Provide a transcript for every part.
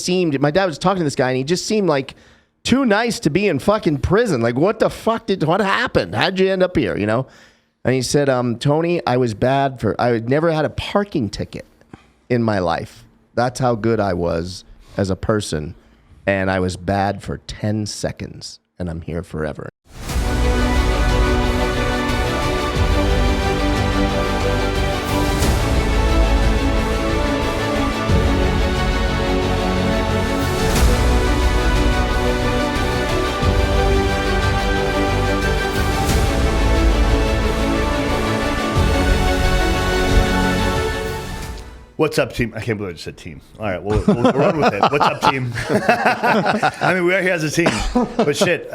seemed, my dad was talking to this guy and he just seemed like too nice to be in fucking prison. Like, what the fuck what happened? How'd you end up here, you know? And he said, Tony, I never had a parking ticket in my life. That's how good I was as a person. And I was bad for 10 seconds and I'm here forever. What's up, team? I can't believe I just said team. All right, we'll run with it. What's up, team? I mean, we are here as a team. But shit,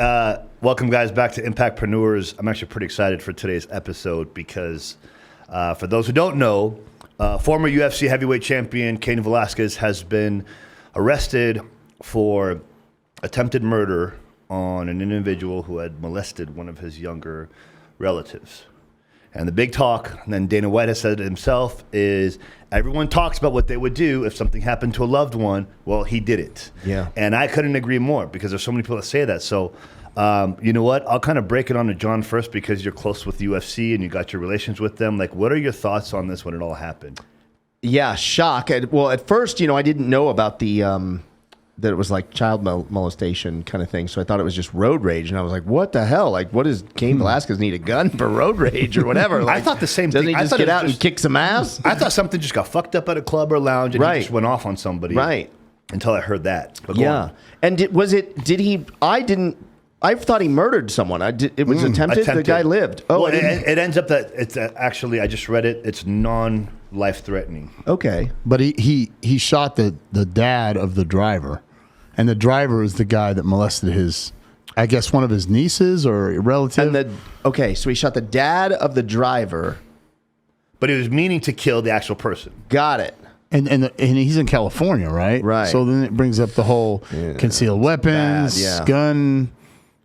welcome, guys, back to Impactpreneurs. I'm actually pretty excited for today's episode because for those who don't know, former UFC heavyweight champion Cain Velasquez has been arrested for attempted murder on an individual who had molested one of his younger relatives. And the big talk, and then Dana White has said it himself, is everyone talks about what they would do if something happened to a loved one. Well, he did it. Yeah. And I couldn't agree more because there's so many people that say that. So, you know what? I'll kind of break it on to Jon first because you're close with the UFC and you got your relations with them. Like, what are your thoughts on this when it all happened? Yeah, shock. Well, at first, I didn't know about the that it was like child molestation kind of thing. So I thought it was just road rage. And I was like, what the hell? Like, what does Cain Velasquez need a gun for road rage or whatever? Like, I thought the same thing. Doesn't he just get out and kick some ass? I thought something just got fucked up at a club or lounge and he just went off on somebody. Right. Until I heard that. But yeah. And I thought he murdered someone. It was attempted. The guy lived. Oh, well, it ends up that it's actually, I just read it, it's non-life threatening. Okay. But he shot the dad of the driver. And the driver is the guy that molested I guess one of his nieces or a relative. So he shot the dad of the driver. But he was meaning to kill the actual person. Got it. And he's in California, right? Right. So then it brings up the whole concealed weapons, gun,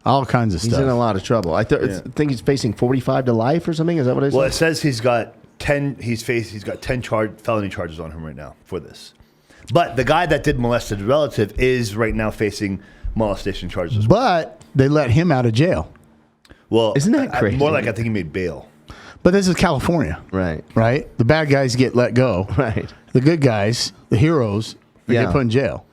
all kinds of stuff. He's in a lot of trouble. I think he's facing 45 to life or something. Is that what I said? Well, it says he's got 10 felony charges on him right now for this. But the guy that did molest his relative is right now facing molestation charges as well. But they let him out of jail. Well, isn't that crazy? More like I think he made bail. But this is California. Right. Right? The bad guys get let go. Right. The good guys, the heroes, they get put in jail.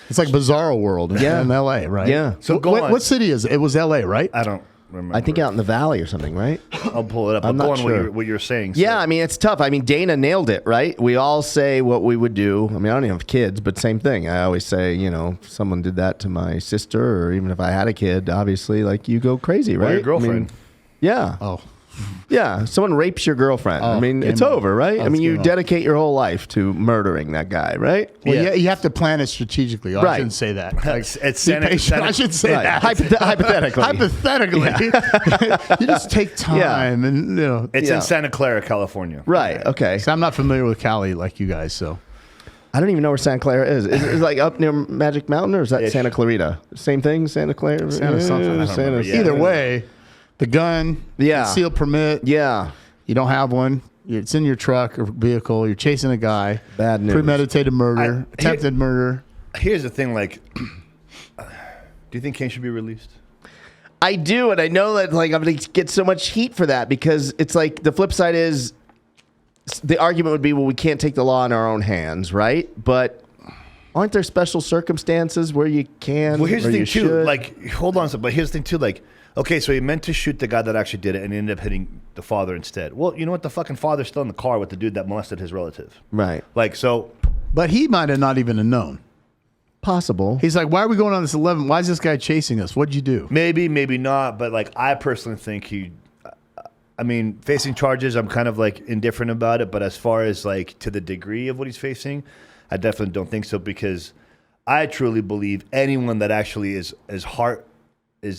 It's like Bizarro World in L.A., right? Yeah. So what city is it? It was L.A., right? I don't remember. I think out in the valley or something, right? I'll pull it up. I'm not sure. What you're saying. So. Yeah, I mean, it's tough. I mean, Dana nailed it, right? We all say what we would do. I mean, I don't even have kids, but same thing. I always say, if someone did that to my sister or even if I had a kid, obviously, like, you go crazy, right? Or your girlfriend. I mean, yeah. Oh. Yeah, someone rapes your girlfriend. I mean, it's over, right? I mean, you dedicate your whole life to murdering that guy, right? Well, yeah, you have to plan it strategically. I shouldn't say that. I should say that. Hypothetically. Hypothetically. You just take time and, It's in Santa Clara, California. Right, okay. So I'm not familiar with Cali like you guys, so. I don't even know where Santa Clara is. Is it like up near Magic Mountain or is that Santa Clarita? Same thing, Santa Clara? Santa something. Either way. The gun, concealed permit. Yeah. You don't have one. It's in your truck or vehicle. You're chasing a guy. Bad news. Premeditated murder. Attempted murder. Here's the thing, like, do you think Cain should be released? I do, and I know that like I'm going to get so much heat for that because it's like the flip side is the argument would be, well, we can't take the law in our own hands, right? But aren't there special circumstances where you can? Well, here's the thing, too. Should? Like, hold on a second, but here's the thing, too. Like, okay, so he meant to shoot the guy that actually did it and he ended up hitting the father instead. Well, you know what? The fucking father's still in the car with the dude that molested his relative. Right. Like, so. But he might have not even known. Possible. He's like, why are we going on this 11? Why is this guy chasing us? What'd you do? Maybe, maybe not. But, like, I personally think facing charges, I'm kind of, like, indifferent about it. But as far as, like, to the degree of what he's facing, I definitely don't think so because I truly believe anyone that actually is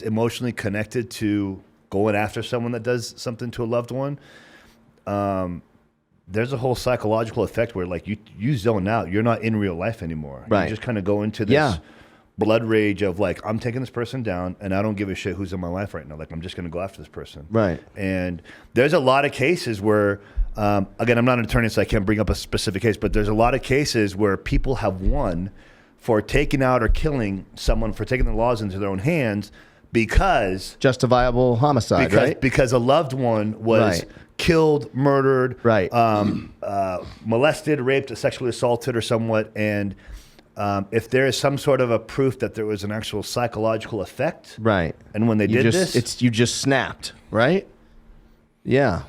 emotionally connected to going after someone that does something to a loved one, there's a whole psychological effect where like you zone out. You're not in real life anymore. Right. You just kind of go into this blood rage of like, I'm taking this person down and I don't give a shit who's in my life right now. Like, I'm just going to go after this person. Right. And there's a lot of cases where, again, I'm not an attorney, so I can't bring up a specific case, but there's a lot of cases where people have won for taking out or killing someone, for taking the laws into their own hands because Justifiable homicide, right? Because a loved one was killed, murdered, right, molested, raped, sexually assaulted, or somewhat, and if there is some sort of a proof that there was an actual psychological effect, right, and when they did this, you just snapped, right? Yeah.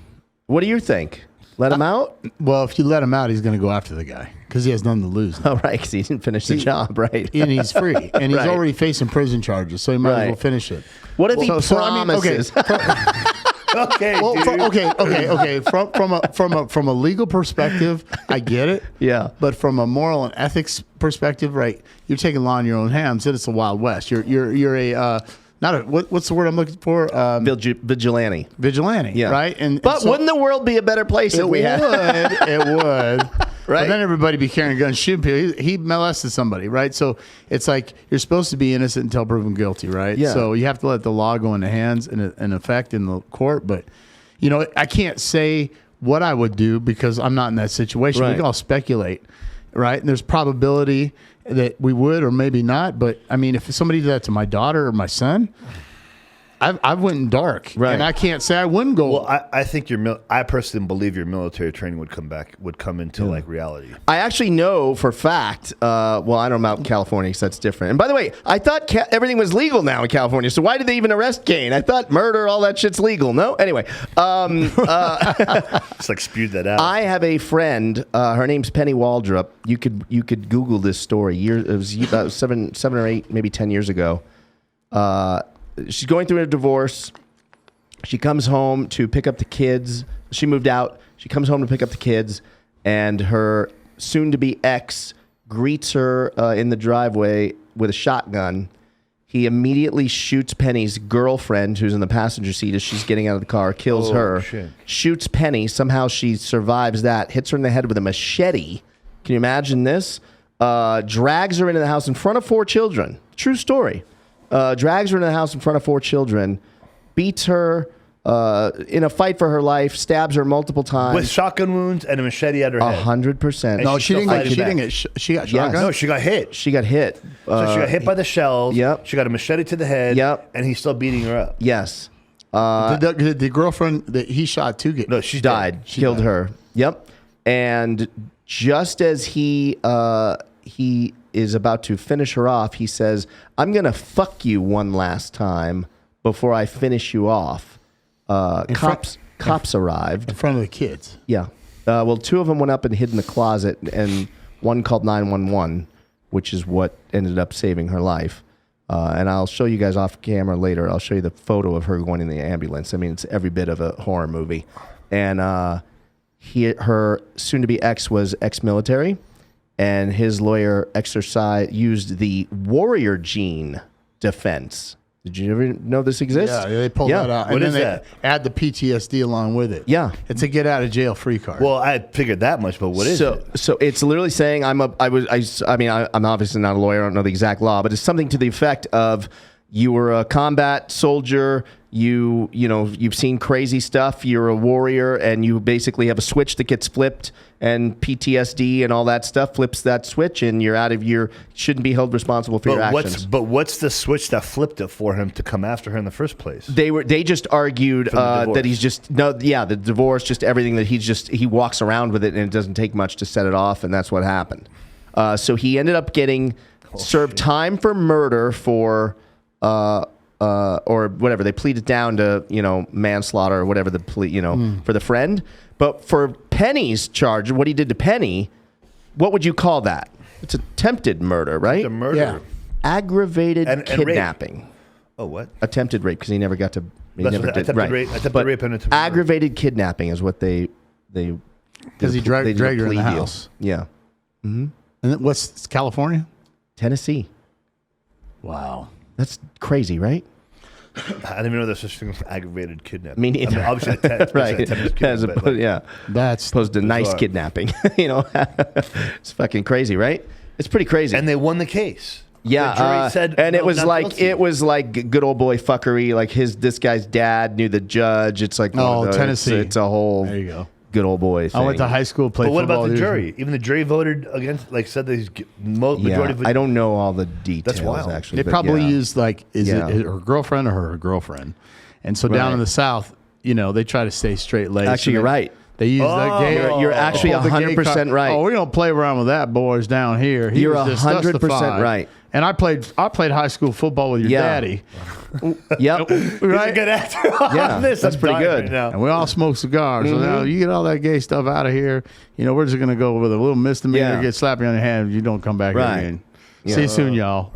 What do you think? Let him out? Well, if you let him out, he's going to go after the guy because he has nothing to lose now. Oh, right, because he didn't finish the job, right? And he's free, and he's Right. already facing prison charges, so he might as well finish it. What if he promises? okay, Well, dude. okay. From a legal perspective, I get it. Yeah. But from a moral and ethics perspective, right? You're taking law in your own hands, and it's the Wild West. You're a not a what's the word I'm looking for? Vigilante. Vigilante. Yeah. Right. But so wouldn't the world be a better place if we had? It would. Right. But then everybody be carrying guns, shooting people. He molested somebody, right? So it's like you're supposed to be innocent until proven guilty, right? Yeah. So you have to let the law go in the hands and effect in the court. But you know, I can't say what I would do because I'm not in that situation. Right. We can all speculate, right? And there's probability that we would or maybe not. But I mean, if somebody did that to my daughter or my son, I went in dark, Right. and I can't say I wouldn't go. Well, I think I personally believe your military training would come into like reality. I actually know for fact. Well, I don't know about California because that's different. And by the way, I thought everything was legal now in California. So why did they even arrest Cain? I thought murder, all that shit's legal. No, anyway. Just like spewed that out. I have a friend. Her name's Penny Waldrop. You could Google this story. It was about 7 or 8, maybe 10 years ago. She's going through a divorce. She comes home to pick up the kids. She moved out. She comes home to pick up the kids, and her soon-to-be ex greets her in the driveway with a shotgun. He immediately shoots Penny's girlfriend, who's in the passenger seat as she's getting out of the car, kills her, shit. shoots Penny. Somehow she survives that, hits her in the head with a machete. Can you imagine this? Drags her into the house in front of 4 children. True story. Drags her into the house in front of 4 children, beats her in a fight for her life, stabs her multiple times. With shotgun wounds and a machete at her head. 100%. no, she's she still didn't get. fighting She back. didn't get. She got Yes. shotgun. No, she got hit. She got hit. So she got hit by the shells. Yep. She got a machete to the head. Yep. And he's still beating her up. Yes. Did the girlfriend that he shot too get? No, she Died. Killed her. Yep. And just as he is about to finish her off, he says, "I'm going to fuck you one last time before I finish you off." Cops arrived. In front of the kids. Yeah. Well, 2 of them went up and hid in the closet, and one called 911, which is what ended up saving her life. And I'll show you guys off camera later. I'll show you the photo of her going in the ambulance. I mean, it's every bit of a horror movie. And her soon-to-be ex was ex-military, and his lawyer used the warrior gene defense. Did you ever know this exists? Yeah, they pulled that out. What and is then that? they add the PTSD along with it. Yeah. It's a get out of jail free card. Well, I figured that much, but what is it? So it's literally saying I'm obviously not a lawyer. I don't know the exact law, but it's something to the effect of you were a combat soldier. You've seen crazy stuff. You're a warrior, and you basically have a switch that gets flipped, and PTSD and all that stuff flips that switch, and shouldn't be held responsible for your actions. What's the switch that flipped it for him to come after her in the first place? They just argued that he's the divorce, just everything that he walks around with it, and it doesn't take much to set it off, and that's what happened. So he ended up getting served time for murder for. Or whatever, they pleaded down to manslaughter or whatever the plea for the friend. But for Penny's charge, what he did to Penny, what would you call that? It's attempted murder, right? The murder. Yeah. Aggravated And kidnapping. rape. Oh, what? Attempted rape because he never got to. Attempted rape and attempted murder. Aggravated kidnapping is what they because he dragged her in the plea deal. house. Yeah, And then what's California? Tennessee. Wow. That's crazy, right? I didn't even know there's such thing as aggravated kidnapping. Me neither. I mean, obviously, Right. attempted kidnapping, Yeah. That's Opposed to nice bizarre. kidnapping. It's fucking crazy, right? It's pretty crazy. And they won the case. yeah, The jury said and no, it was not like guilty. good old boy fuckery. Like this guy's dad knew the judge. It's like Tennessee. It's a whole There you go. good old boy thing. I went to high school, played But what football. about the jury? Even the jury voted against, like said that he's majority of I don't know all the details. wild. Actually, They but probably yeah. used like, is Yeah. it her girlfriend or her girlfriend? And so down Right. in the South, they try to stay straight laced. Actually, you're right. They use that gay. You're actually pulled the gay 100% right. Oh, we don't play around with that, boys, down here. He You're was just 100% justified. right. And I played high school football with your Yeah. daddy, Yep. He's a right? good actor. on Yeah, this. that's I'm pretty dying good. right now. And we all smoke cigars. So now you get all that gay stuff out of here. We're just gonna go with a little misdemeanor, Yeah. get slapped you on the hand. You don't come back here Right. again. Yeah. See you soon, y'all.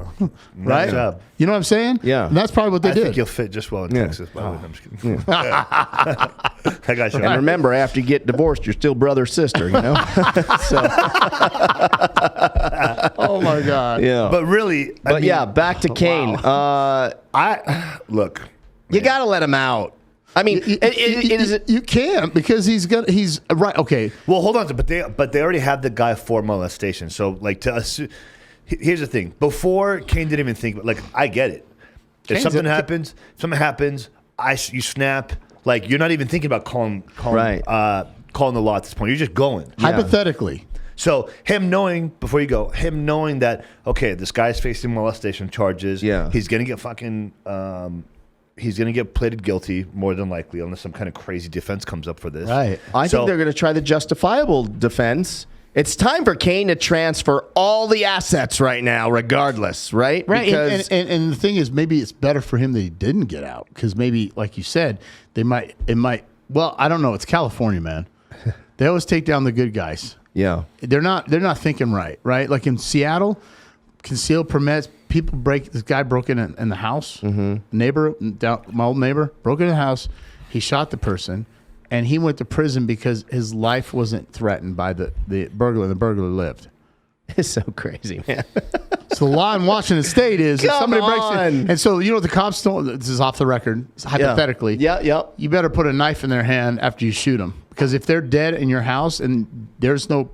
Right? job. You know what I'm saying? Yeah. And that's probably what they I did. think you'll fit just well in Yeah. Texas. By the way, I'm just kidding. I got you. And remember, after you get divorced, you're still brother sister. So Oh my God. yeah. But really, I mean, yeah, back to Cain. I look. You got to let him out. I mean, You can't because he's right. Okay. Well, hold on, but they already have the guy for molestation. So like to assume, here's the thing: before Cain didn't even think. Like I get it. If Cain's something happens, you snap. Like you're not even thinking about calling Right. Calling the law at this point. You're just going. Hypothetically. So him knowing that okay, this guy's facing molestation charges. Yeah. He's gonna get fucking. He's gonna get pleaded guilty more than likely, unless some kind of crazy defense comes up for this. Right. I think they're going to try the justifiable defense. It's time for Cain to transfer all the assets right now, regardless, right? Right. Because And the thing is, maybe it's better for him that he didn't get out because maybe, like you said, it might. Well, I don't know. It's California, man. They always take down the good guys. yeah, They're not thinking right. Like in Seattle, concealed permits. This guy broke in the house. Neighbor, my old neighbor, broke into the house. He shot the person, and he went to prison because his life wasn't threatened by the burglar. The burglar lived. it's so crazy, man. So the law in Washington State is if Come somebody breaks on. in, and so what the cops don't. This is off the record. Hypothetically, Yeah. you better put a knife in their hand after you shoot them because if they're dead in your house and there's no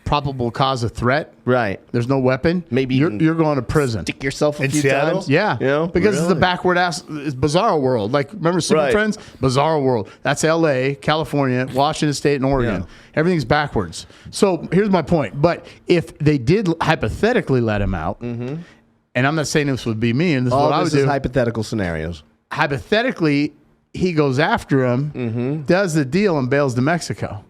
probable cause of threat, Right. there's no weapon. Maybe you're you can going to prison. Stick yourself a In few Seattle? times. Yeah, because it's the Really? backward ass, it's bizarro world. Like remember Super Right. Friends? Bizarro world. That's L.A., California, Washington State, and Oregon. Yeah. Everything's backwards. So here's my point. But if they did hypothetically let him out, and I'm not saying this would be me, and this is All what I would this is do. hypothetical scenarios. Hypothetically, he goes after him, does the deal, and bails to Mexico.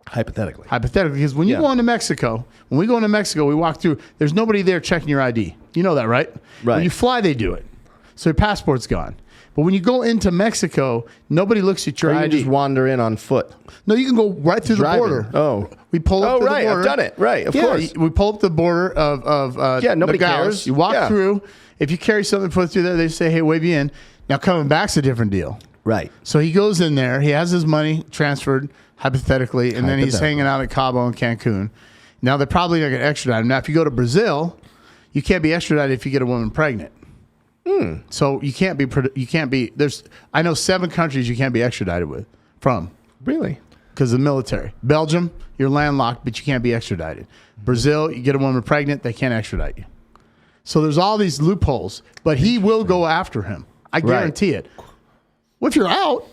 Hypothetically. Hypothetically, because when you Yeah. go into Mexico, we walk through, there's nobody there checking your ID. You know that, right? Right. When you fly, they do it. So your passport's gone. But when you go into Mexico, nobody looks at your Or you can ID. just wander in on foot. No, you can go right through Driving. the border. Oh. We pull up Oh, to right. the I've border. done it. Right, of course. We pull up the border of Yeah, nobody Nogales. cares. You walk Yeah. through. If you carry something put through there, they say, hey, wave you in. Now coming back's a different deal. Right. So he goes in there. He has his money transferred, hypothetically, and then he's Hypothetically. hanging out at Cabo and Cancun. Now, they're probably not going to extradite him. Now, if you go to Brazil, you can't be extradited if you get a woman pregnant. So you can't be, I know 7 countries you can't be extradited from Really? because of the military. Belgium, you're landlocked, but you can't be extradited. Brazil, you get a woman pregnant, they can't extradite you. So there's all these loopholes, but he will go after him. I guarantee it. Well, if you're out,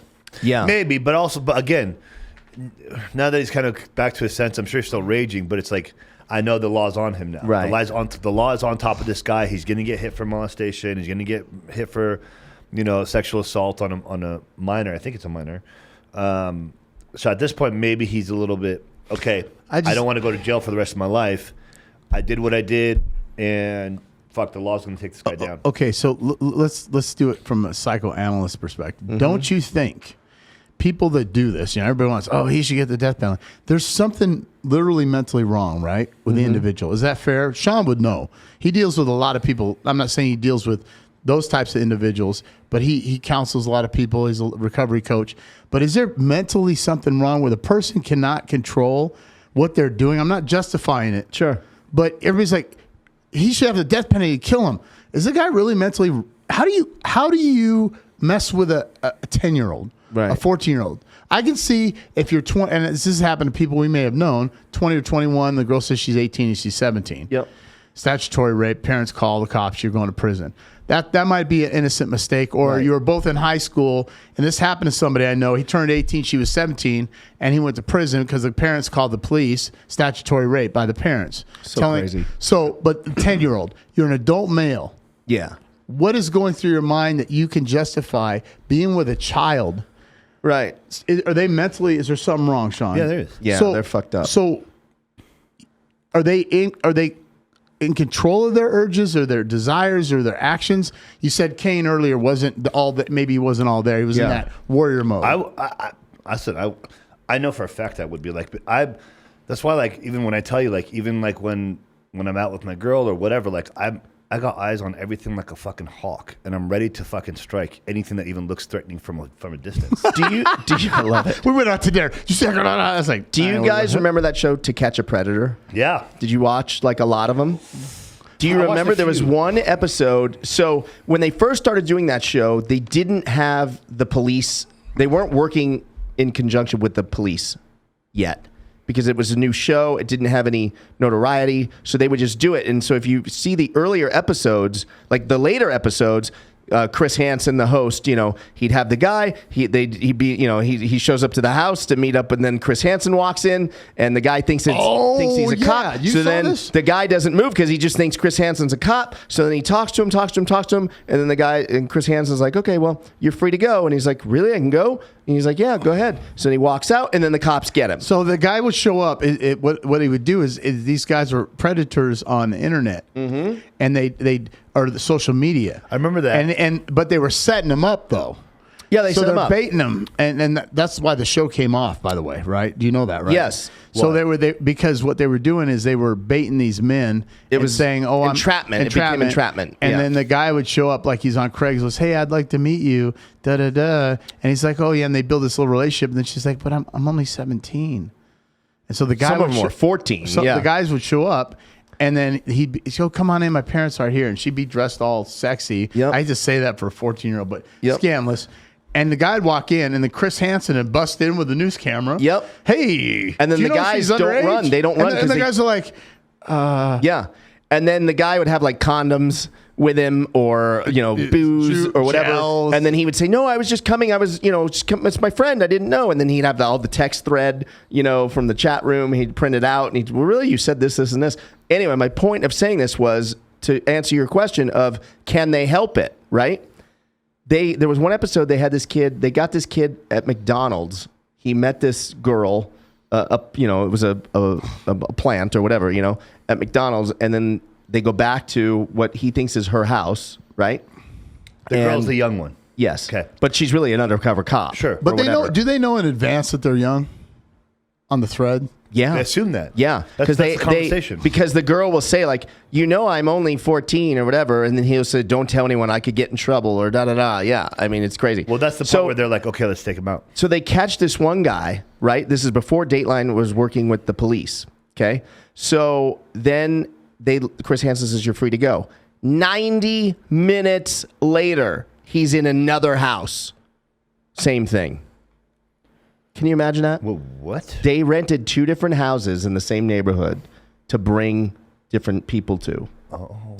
Yeah. Maybe, but again, now that he's kind of back to his sense, I'm sure he's still raging. But it's like I know the law's on him now. Right. The law is on top of this guy. He's going to get hit for molestation. He's going to get hit for, sexual assault on a minor. I think it's a minor. So at this point, maybe he's a little bit okay. I don't want to go to jail for the rest of my life. I did what I did, and fuck, the law's going to take this guy down. okay, so let's do it from a psychoanalyst perspective. Don't you think people that do this, everybody wants, he should get the death penalty. There's something literally mentally wrong, right, with the individual. Is that fair? Sean would know. He deals with a lot of people. I'm not saying he deals with those types of individuals, but he counsels a lot of people. He's a recovery coach. But is there mentally something wrong where the person cannot control what they're doing? I'm not justifying it. Sure. But everybody's like, he should have the death penalty to kill him. Is the guy really mentally? How do you mess with a 10-year-old, Right. a 14-year-old? I can see if you're 20, and this has happened to people we may have known, 20 or 21. The girl says she's 18 and she's 17. Yep. statutory rape, parents call the cops, you're going to prison. That might be an innocent mistake, or you were both in high school, and this happened to somebody I know. He turned 18, she was 17, and he went to prison because the parents called the police, statutory rape by the parents. Crazy. So, but the 10-year-old, you're an adult male. Yeah. What is going through your mind that you can justify being with a child? Right. Are they mentally, is there something wrong, Sean? Yeah, there is. Yeah, they're fucked up. So are they in control of their urges or their desires or their actions? You said Cain earlier wasn't all that. Maybe he wasn't all there. He was in that warrior mode. I said I know for a fact I would be like, but that's why, like, even when I tell you, like, even like when I'm out with my girl or whatever, like I got eyes on everything like a fucking hawk, and I'm ready to fucking strike anything that even looks threatening from a distance. Do you I love it. We went out to dinner. You said, I was like, do you guys remember that show To Catch a Predator? Yeah. Did you watch like a lot of them? Do you remember there was one episode? So when they first started doing that show, they didn't have the police. They weren't working in conjunction with the police yet, because it was a new show. It didn't have any notoriety, so they would just do it. And so if you see the earlier episodes, like the later episodes, Chris Hansen, the host, he'd have the guy. He shows up to the house to meet up, and then Chris Hansen walks in, and the guy thinks he's a cop. So then the guy doesn't move because he just thinks Chris Hansen's a cop. So then he talks to him, and then the guy and Chris Hansen's like, "Okay, well, you're free to go." And he's like, "Really? I can go?" And he's like, "Yeah, go ahead." So then he walks out, and then the cops get him. So the guy would show up. What he would do is these guys were predators on the internet, and they or the social media. I remember that. But they were setting them up though. Yeah, they set them they're up. baiting them, and that's why the show came off. By the way, right? Do you know that? Right? Yes. So because what they were doing is they were baiting these men. It was saying, "Oh, entrapment. It became entrapment." And then the guy would show up like he's on Craigslist. "Hey, I'd like to meet you." Da da da. And he's like, "Oh yeah." And they build this little relationship. And then she's like, "But I'm only 17." And so the guy some of them were 14. So the guys would show up. And then he'd go, "Come on in, my parents are here." And she'd be dressed all sexy. Yep. I hate to say that for a 14-year-old, but scandalous. And the guy'd walk in, and then Chris Hansen would bust in with a news camera. Yep. Hey. And then the guys don't run. They don't run. And the guys are like, yeah. And then the guy would have like condoms with him, or booze or whatever. Gels. And then he would say, "No, I was just coming. I was it's my friend. I didn't know." And then he'd have all the text thread from the chat room. He'd print it out, and he'd, "Well, really, you said this, this, and this." Anyway, my point of saying this was to answer your question of, can they help it? Right? There was one episode, they had this kid. They got this kid at McDonald's. He met this girl. It was a plant or whatever, at McDonald's, and then they go back to what he thinks is her house, right? The girl's the young one. Yes. Okay. But she's really an undercover cop. Sure. but do they know in advance that they're young on the thread? Yeah. They assume that. Yeah. That's the conversation. Because the girl will say, like, I'm only 14 or whatever. And then he'll say, "Don't tell anyone, I could get in trouble," or da-da-da. Yeah. I mean, it's crazy. Well, that's the part where they're like, "Okay, let's take him out." So they catch this one guy, right? This is before Dateline was working with the police. Okay. So then Chris Hansen says, "You're free to go." 90 minutes later, he's in another house. Same thing. Can you imagine that? Well, what? They rented 2 different houses in the same neighborhood to bring different people to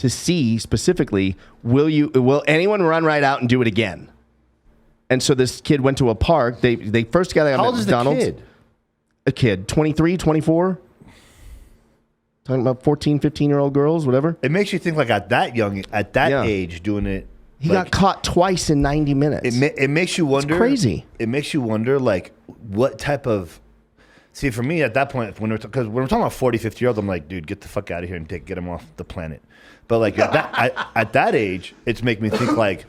see specifically, will anyone run right out and do it again? And so this kid went to a park. They first got How old is the kid? A kid, 23, 24. Talking about 14, 15-year-old girls, whatever. It makes you think, like, at that age, doing it. He got caught twice in 90 minutes. It makes you wonder. It's crazy. It makes you wonder, like, what type of. See, for me at that point, because when we're talking about 40, 50-year-olds, I'm like, dude, get the fuck out of here and get him off the planet. But like at that age, it's making me think, like,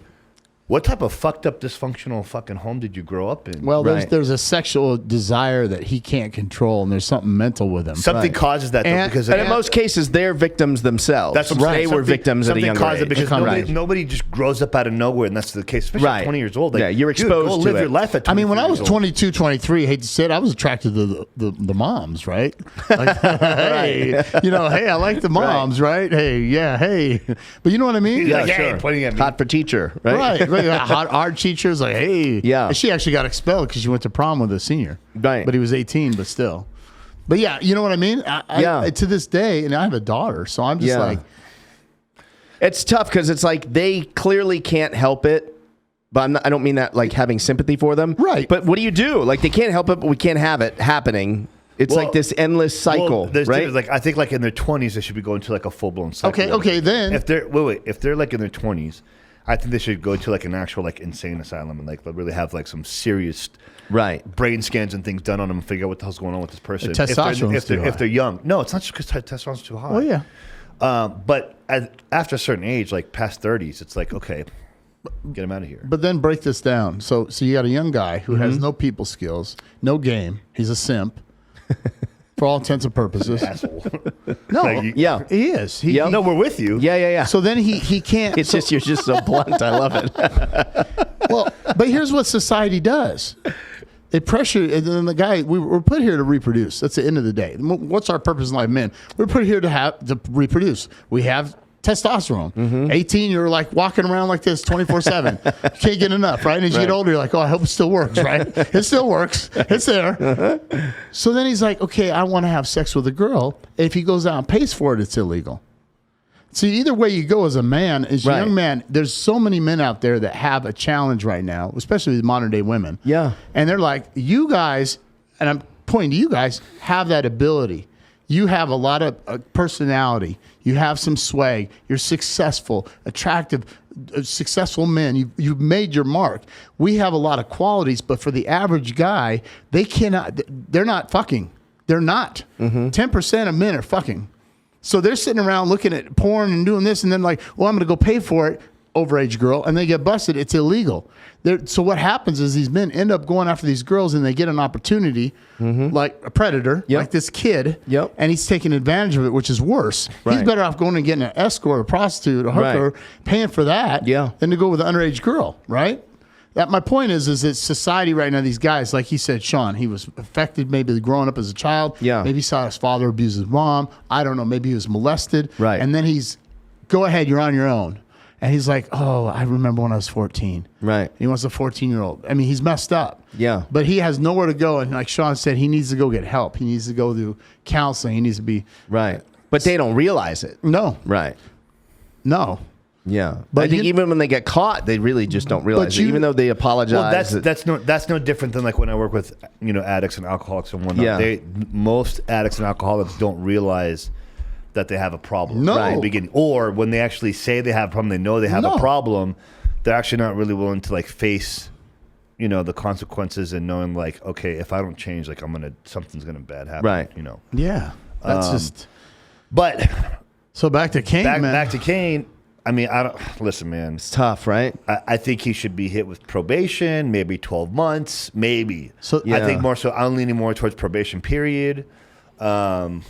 what type of fucked up, dysfunctional fucking home did you grow up in? Well, there's a sexual desire that he can't control, and there's something mental with him. Something causes that, though, because in most cases, they're victims themselves. That's what I'm saying. They were victims at a younger age. Because nobody just grows up out of nowhere, and that's the case, especially at 20 years old. Like, yeah, you're exposed go to live it. your life at 20 I mean, when I was 22, 23, hate to say it, I was attracted to the moms, right? Like, hey, hey, I like the moms, right? Hey, yeah, hey. But you know what I mean? Yeah, like, sure. Pointing at me. Hot for teacher, right? Right. Hard teachers, like, hey. Yeah. And she actually got expelled because she went to prom with a senior. Right. But he was 18, but still. But yeah, you know what I mean? Yeah. To this day, and I have a daughter, so I'm just like, it's tough because it's like they clearly can't help it. But I don't mean that like having sympathy for them. Right. But what do you do? Like they can't help it, but we can't have it happening. It's like this endless cycle, right? Like I think like in their 20s, they should be going to like a full-blown cycle. okay, then. If they're if they're like in their 20s, I think they should go to like an actual like insane asylum and like really have like some serious brain scans and things done on them and figure out what the hell's going on with this person. The testosterone's if they're young. No, it's not just because testosterone's too high. Oh, yeah. But after a certain age, like past 30s, it's like, okay, get him out of here. But then break this down. So you got a young guy who has no people skills, no game. He's a simp for all intents and purposes. Asshole. No, Like, he is. No, we're with you. Yeah. So then he can't. It's just you're just so blunt. I love it. Well, but here's what society does. They pressure, and then the guy, we're put here to reproduce. That's the end of the day. What's our purpose in life, men? We're put here to reproduce. We have testosterone. 18, you're like walking around like this 24/7. You can't get enough, right? And as you get older, you're like, oh, I hope it still works, right? It still works. It's there. So then he's like, okay, I want to have sex with a girl. If he goes out and pays for it, it's illegal. See, either way you go as a man, as a young man, there's so many men out there that have a challenge right now, especially the modern day women. Yeah. And they're like, you guys, and I'm pointing to you guys, have that ability. You have a lot of personality. You have some swag. You're successful, attractive, successful men. You've made your mark. We have a lot of qualities, but for the average guy, they're not fucking. They're not. 10% of men are fucking. So they're sitting around looking at porn and doing this, and then like, well, I'm going to go pay for it, overage girl, and they get busted. It's illegal. So what happens is these men end up going after these girls, and they get an opportunity, like a predator, like this kid, and he's taking advantage of it, which is worse. He's better off going and getting an escort, a prostitute, a hooker, paying for that, than to go with an underage girl, right? My point is that society right now, these guys, like he said, Sean, he was affected maybe growing up as a child. Maybe he saw his father abuse his mom. I don't know. Maybe he was molested. Right. And then go ahead, you're on your own. And he's like, oh, I remember when I was 14. Right. He wants a 14-year-old. I mean, he's messed up. Yeah. But he has nowhere to go. And like Sean said, he needs to go get help. He needs to go to counseling. He needs to be. Right. But they don't realize it. No. Right. No. Yeah, but I think even when they get caught, they really just don't realize it, even though they apologize. Well, that's no different than like when I work with addicts and alcoholics and whatnot. Yeah. Most addicts and alcoholics don't realize that they have a problem in the beginning, or when they actually say they have a problem, they know they have a problem. They're actually not really willing to like face, the consequences and knowing like, okay, if I don't change, like something's gonna bad happen. Right. Yeah. That's just. But so back to Cain, man. Back to Cain. I mean, listen, man. It's tough, right? I think he should be hit with probation, maybe 12 months, maybe. So I think more so. I'm leaning more towards probation period. Can't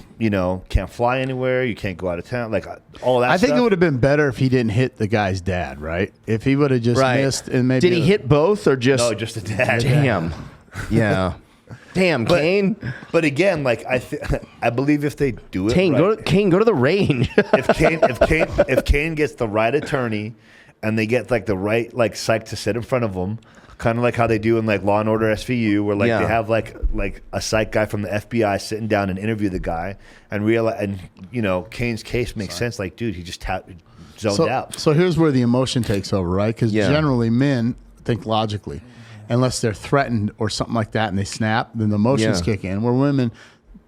fly anywhere. You can't go out of town. Like all that. I think stuff. it would have been better if he didn't hit the guy's dad, right? If he would have just missed and maybe. Did he hit both or just? No, just the dad. Damn. Yeah. Damn, Cain. But again, like I believe if they do it, Cain, right, go to the range. if Cain gets the right attorney, and they get like the right like psych to sit in front of them, kind of like how they do in like Law and Order SVU, where like they have like a psych guy from the FBI sitting down and interview the guy and realize, and Cain's case makes sense. Like, dude, he just zoned out. So here's where the emotion takes over, right? Because generally men think logically. Unless they're threatened or something like that and they snap, then the emotions kick in. Where women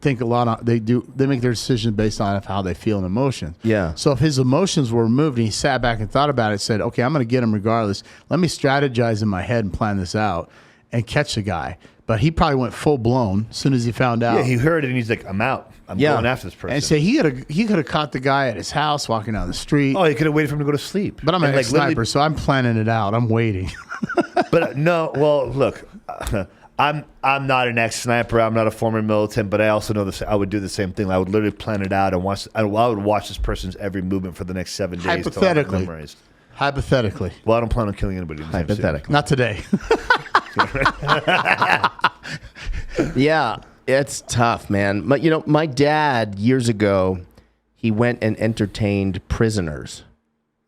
think they make their decisions based on how they feel and emotions. Yeah. So if his emotions were removed and he sat back and thought about it, said, okay, I'm going to get him regardless. Let me strategize in my head and plan this out and catch the guy. But he probably went full blown as soon as he found out. Yeah, he heard it and he's like, I'm out. I'm going after this person. And so he could have caught the guy at his house walking down the street. Oh, he could have waited for him to go to sleep. But I'm a sniper, so I'm planning it out. I'm waiting. But no, well, look, I'm not an ex-sniper. I'm not a former militant, but I also know this. I would do the same thing. I would literally plan it out and watch. I would watch this person's every movement for the next 7 days. Hypothetically. Hypothetically. Well, I don't plan on killing anybody. Hypothetically. Not today. Yeah, it's tough, man. But my dad years ago, he went and entertained prisoners.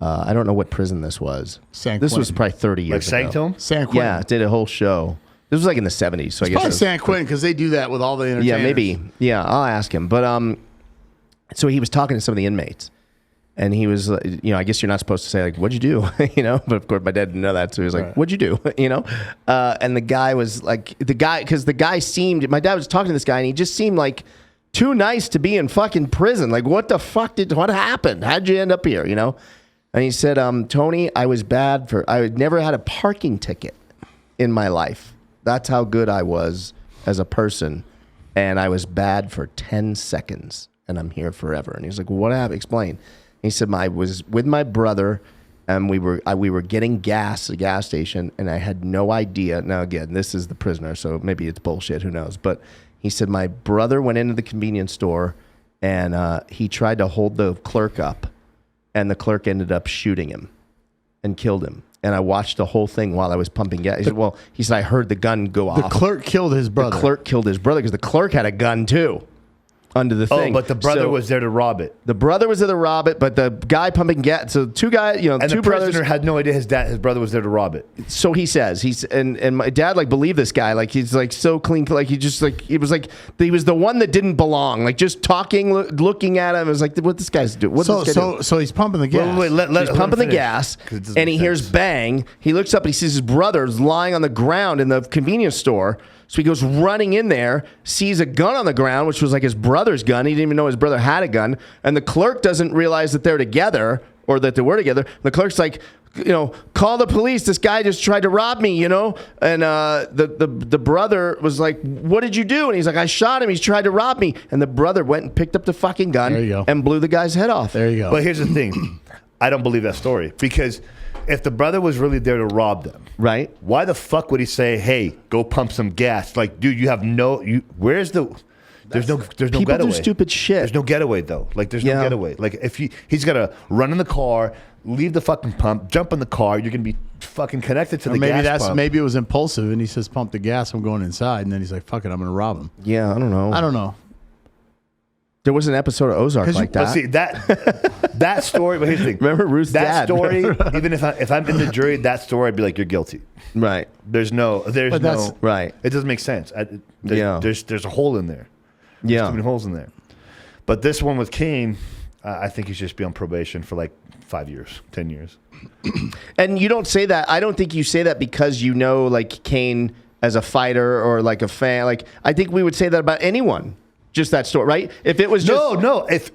I don't know what prison this was. San This was Quentin. probably 30 years Like ago. Sanctum? San Quentin. Yeah, did a whole show. This was like in the 70s. So I guess Probably it was, San Quentin because they do that with all the entertainers. yeah, maybe. Yeah, I'll ask him. But so he was talking to some of the inmates. And he was, I guess you're not supposed to say, like, what'd you do? But of course my dad didn't know that. So he was like, what'd you do? And the guy was like, because the guy seemed, my dad was talking to this guy and he just seemed like too nice to be in fucking prison. Like, what happened? How'd you end up here? And he said, Tony, I never had a parking ticket in my life. That's how good I was as a person. And I was bad for 10 seconds and I'm here forever. And he's like, well, what happened? Explain. He said, I was with my brother, and we were getting gas at a gas station, and I had no idea. Now, again, this is the prisoner, so maybe it's bullshit. Who knows? But he said, my brother went into the convenience store, and he tried to hold the clerk up, and the clerk ended up shooting him and killed him. And I watched the whole thing while I was pumping gas. He said, I heard the gun go off. The clerk killed his brother. The clerk killed his brother because the clerk had a gun, too. Under the thing. Oh, but the brother was there to rob it. The brother was there to rob it, but the guy pumping gas. So two guys, and two the brothers. prisoner had no idea his brother was there to rob it. So he says and my dad believed this guy, he's so clean, he was he was the one that didn't belong, just talking, looking at him. It was like, what this guy's doing? What's this guy doing? So he's pumping the gas. He's pumping the gas, and he hears bang. He looks up and he sees his brother's lying on the ground in the convenience store. So he goes running in there, sees a gun on the ground, which was like his brother's gun. He didn't even know his brother had a gun. And the clerk doesn't realize that they're together or that they were together. The clerk's like, call the police. This guy just tried to rob me, And the brother was like, what did you do? And he's like, I shot him. He's tried to rob me. And the brother went and picked up the fucking gun and blew the guy's head off. There you go. But here's the thing. I don't believe that story because if the brother was really there to rob them, right? Why the fuck would he say, "Hey, go pump some gas"? Like, dude, you have where's the? There's no people getaway. Do stupid shit. There's no getaway though. There's no getaway. If he's gonna run in the car, leave the fucking pump, jump in the car, you're gonna be fucking connected to the gas pump. Maybe it was impulsive, and he says, "Pump the gas." I'm going inside, and then he's like, "Fuck it, I'm gonna rob him." Yeah, I don't know. There was an episode of Ozark like that. But see, that story. But here's the thing. Remember Ruth's dad? Story. Even if I'm in the jury, that story, I'd be like, "You're guilty." Right. There's no. Right. It doesn't make sense. There's a hole in there. There's too many holes in there. But this one with Cain, I think he should just be on probation for 5 years, 10 years. And you don't say that. I don't think you say that because Cain as a fighter or a fan. I think we would say that about anyone. Just that story, right? If it was just no. If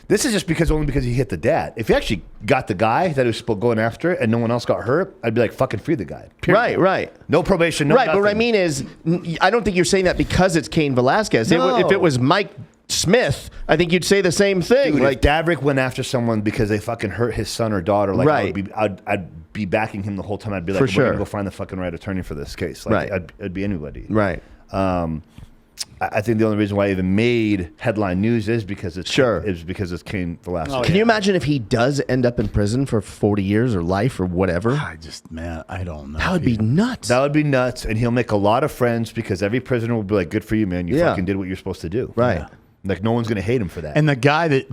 this is just only because he hit the dad. If he actually got the guy that he was going after and no one else got hurt, I'd be like, fucking free the guy. Period. Right. No probation. No. Right, nothing. but what I mean is, I don't think you're saying that because it's Cain Velasquez. No. If it was Mike Smith, I think you'd say the same thing. Dude, if Davrick went after someone because they fucking hurt his son or daughter, right. I'd be backing him the whole time. I'd be like, For we're sure. gonna go find the fucking right attorney for this case. Right. I'd be anybody. Right. I think the only reason why I even made headline news is because it's Cain Velasquez. Can you imagine if he does end up in prison for 40 years or life or whatever? I don't know. That would be nuts. That would be nuts, and he'll make a lot of friends because every prisoner will be like, "Good for you, man. You fucking did what you're supposed to do." Right. Yeah. No one's gonna hate him for that. And the guy that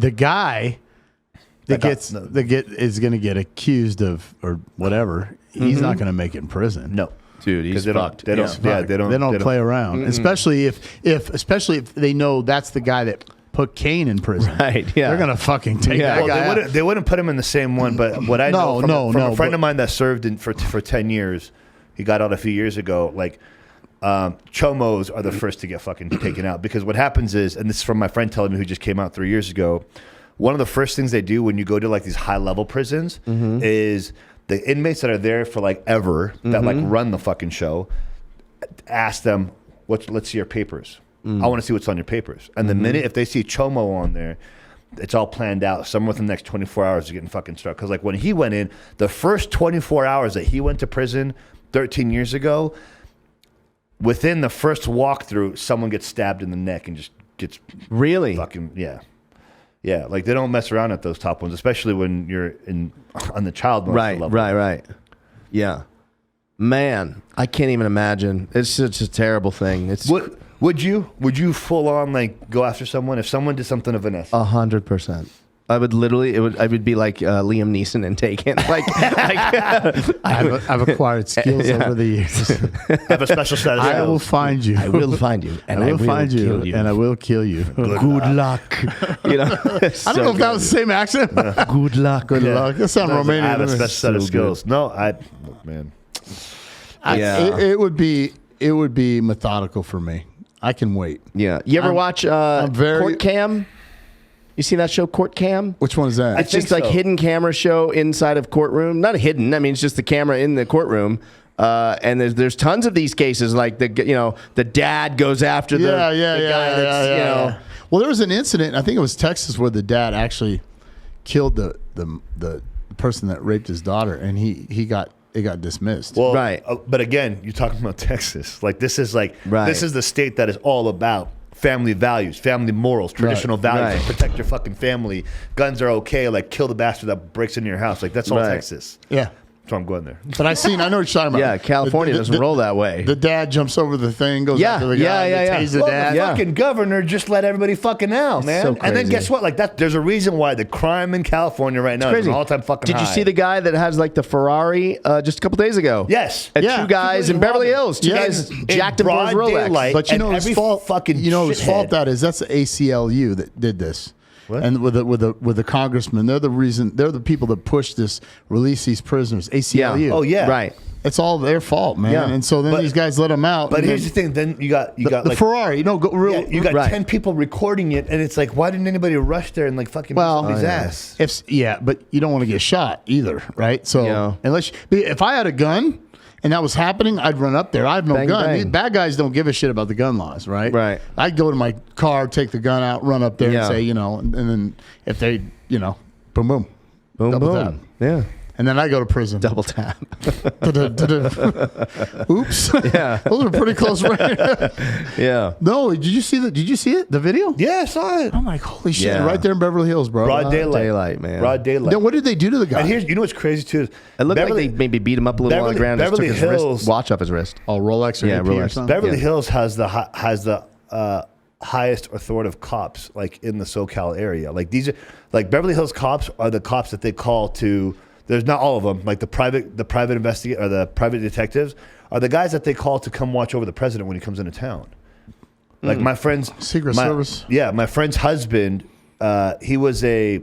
is going to get accused of or whatever, he's not going to make it in prison. No. Dude, he's fucked. They don't play around, especially if they know that's the guy that put Cain in prison. Right? Yeah, they're gonna fucking take that guy out. They wouldn't put him in the same one. But what I know from a friend of mine that served for 10 years, he got out a few years ago. Chomos are the first to get fucking taken out because what happens is, and this is from my friend telling me who just came out 3 years ago. One of the first things they do when you go to these high level prisons is the inmates that are there for ever that run the fucking show, ask them, let's see your papers. I want to see what's on your papers. And the minute if they see Chomo on there, it's all planned out. Somewhere within the next 24 hours, you're getting fucking struck. Because when he went in, the first 24 hours that he went to prison 13 years ago, within the first walkthrough, someone gets stabbed in the neck and just gets really fucking Yeah, they don't mess around at those top ones, especially when you're on the child molester level. Right. Yeah, man, I can't even imagine. It's such a terrible thing. Would you full on go after someone if someone did something to Vanessa? 100%. I would literally, I would be like Liam Neeson and Taken. Like I've acquired skills over the years. I have a special set of I skills. will find you. I will find you, and I will find you, kill you. and I will kill you. Good luck. You know, I don't know if that was the same accent. Good luck. Good luck. That sounds Romanian. I have a to me. special set of So skills. No, look, man. Yeah. It would be methodical for me. I can wait. Yeah. You ever watch Court Cam? You seen that show, Court Cam? Which one is that? It's just like hidden camera show inside of courtroom. Not hidden. I mean, it's just the camera in the courtroom. And there's tons of these cases. Like the dad goes after the guy that's, you know. Well, there was an incident. I think it was Texas where the dad actually killed the person that raped his daughter, and it got dismissed. Well, Right. But again, you're talking about Texas. Like this is Right. this is the state that is all about family values, family morals, traditional values. Right. Like protect your fucking family. Guns are okay. Like kill the bastard that breaks into your house. Like that's all Right. Texas. Yeah. So I'm going there. But I know what you're talking about. Yeah, California doesn't roll that way. The dad jumps over the thing, goes Yeah, after the guy, yeah. tastes the Well, dad. the fucking governor just let everybody fucking out, man. so And then crazy. guess what? Like that, there's a reason why the crime in California right now is Crazy. an all-time fucking Did high. you see the guy that has like the Ferrari just a couple days ago? Yes. And Yeah. two guys in Beverly Hills. Two guys jacked him for his broad Rolex. daylight. But you And know his every fault. fucking You know whose fault shithead. that is. That's the ACLU that did this. What? And with the congressman, they're the reason. They're the people that push this, release these prisoners. ACLU. Oh, yeah. Right. It's all their fault, man. Yeah. And so then But- these guys let them out. But and here's the then thing. Then you got the like Ferrari. No, go real. you got Right. 10 people recording it, and it's like, why didn't anybody rush there and like fucking Well, beat somebody's ass? But you don't want to get shot either, right? So Yeah. if I had a gun and that was happening, I'd run up there. I have no Bang, gun. bang. These bad guys don't give a shit about the gun laws, right? Right. I'd go to my car, take the gun out, run up there Yeah. and say, and then if they, boom, boom, Boom, double boom. tap. Yeah. And then I go to prison. Double tap. Oops. Yeah. Those are pretty close. Yeah. No, did you see it? The video? Yeah, I saw it. I'm like, holy shit! Yeah. Right there in Beverly Hills, bro. Broad daylight. Daylight, man. Broad daylight. Then what did they do to the guy? And here's, you know what's crazy too? Is It looked Beverly, like they maybe beat him up a little on the ground. And just Beverly took his Hills- wrist, watch off his wrist. Oh, Rolex or Yeah, AP or Rolex. something? Beverly Yeah. Hills has the highest authoritative cops like in the SoCal area. Like these are like Beverly Hills cops are the cops that they call to. There's not all of them. Like the private investigator or the private detectives are the guys that they call to come watch over the president when he comes into town. Like my friend's Secret Service. Yeah, my friend's husband. He was a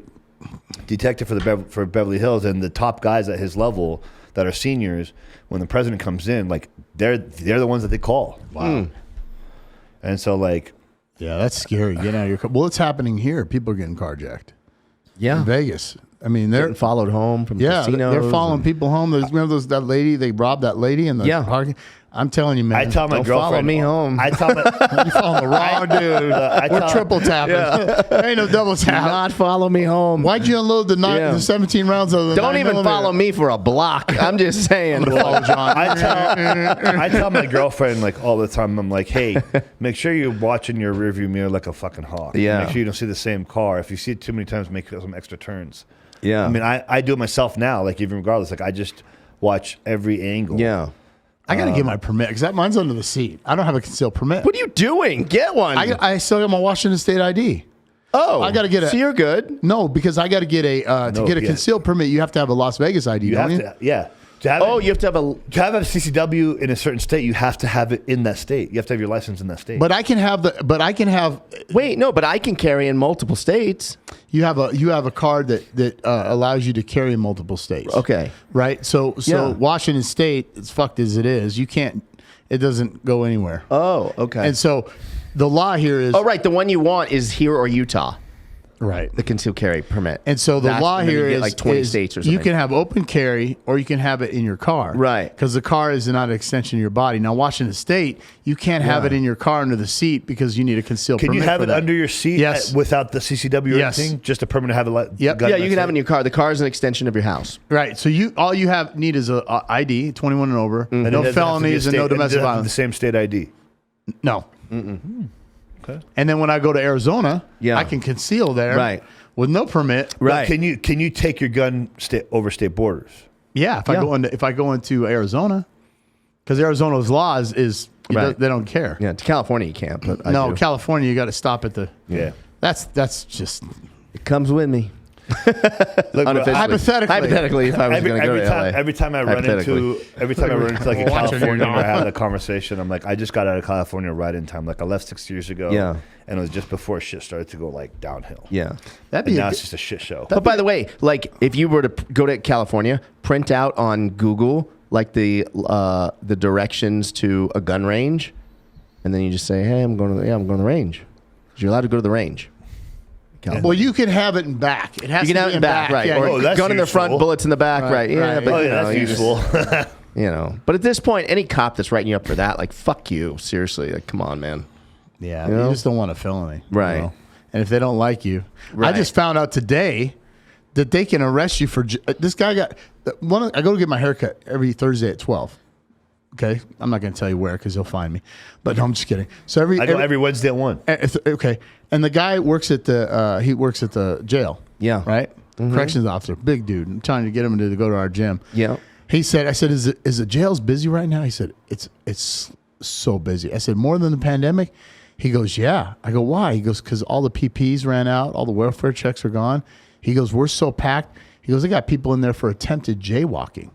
detective for Beverly Hills, and the top guys at his level that are seniors, when the president comes in, like they're the ones that they call. Wow. And so like, Yeah, that's scary. Get out of your car. Well, it's happening here. People are getting carjacked Yeah. in Vegas. I mean, they're Getting followed home from casinos. they're following and- people home. Remember that lady? They robbed that lady in the Yeah. parking. I'm telling you, man. I tell my Don't girlfriend, follow me home. I tell my you following the wrong dude. We're triple tapping. Ain't no double Do tap. not follow me home. Why'd you unload the Yeah. 17 rounds of the Don't 9mm? even follow me for a block. I'm just saying. Follow John. I tell my girlfriend like all the time. I'm like, hey, make sure you're watching your rearview mirror like a fucking hawk. Yeah. Make sure you don't see the same car. If you see it too many times, make some extra turns. Yeah. I mean, I do it myself now. Like even regardless, like I just watch every angle. Yeah. I got to get my permit because mine's under the seat. I don't have a concealed permit. What are you doing? Get one. I still got my Washington State ID. oh, I gotta get So you're good. No, because I got to get a No, get a yeah. concealed permit. You have to have a Las Vegas ID. You don't have you? to, yeah. To have Oh, it, you have to have a. to have a CCW in a certain state, you have to have it in that state. You have to have your license in that state. But I can have. Wait, no, but I can carry in multiple states. You have a card that allows you to carry in multiple states. Okay. Right. So Yeah. Washington State, as fucked as it is, you can't. It doesn't go anywhere. Oh, okay. And so, the law here is oh, right. The one you want is here or Utah. right. The concealed carry permit. And so the law and then you here get is like 20 is states or something. you can have open carry or you can have it in your car. Right. Because the car is not an extension of your body. Now, Washington State, you can't have Yeah. it in your car under the seat because you need a concealed can permit you have for it that. under your seat Yes. without the CCW or Yes. anything? Just a permit to have it. Yep. Yeah, you can have it in your car. The car is an extension of your house. Right. So all you need is a ID, 21 and over, And it no doesn't have to be a felonies and state- no it domestic doesn't have violence. The same state ID. No. Okay. And then when I go to Arizona, Yeah. I can conceal there Right. with no permit. Right. Can you take your gun over state borders? Yeah, if I go into Arizona, because Arizona's laws is Right. they don't care. Yeah, to California you can't, but I No, do. California, you got to stop at the. Yeah. That's just. It comes with me. Look, bro, Hypothetically, if I was going to go to LA. every time I run into like a California where I have the conversation, I'm like, I just got out of California right in time. Like I left 6 years ago. Yeah. And it was just before shit started to go like downhill. Yeah. And now it's just a shit show. But by the way, like if you were to go to California, print out on Google like the directions to a gun range, and then you just say, "Hey, I'm going to the range." 'Cause you're allowed to go to the range. Well, you can have it in back. It has You can to have be it in back, right? Yeah, Or that's gun in the front, useful. bullets in the back, right? Yeah, right. but Oh you yeah, know, that's you just- useful. you know. But at this point, any cop that's writing you up for that, like, fuck you, seriously, like, come on, man. Yeah, You know? you just don't want a felony. Right. And if they don't like you, Right. I just found out today that they can arrest you for this guy got one. I go to get my haircut every Thursday at 12. Okay, I'm not going to tell you where because he'll find me. But no, I'm just kidding. So I go every Wednesday at 1. okay, and the guy works at the jail. Yeah. Right. Corrections officer, big dude. I'm trying to get him to go to our gym. Yeah. He said, I said, is the jails busy right now? He said, it's so busy. I said, more than the pandemic? He goes, yeah. I go, why? He goes, because all the PPs ran out, all the welfare checks are gone. He goes, we're so packed. He goes, they got people in there for attempted jaywalking.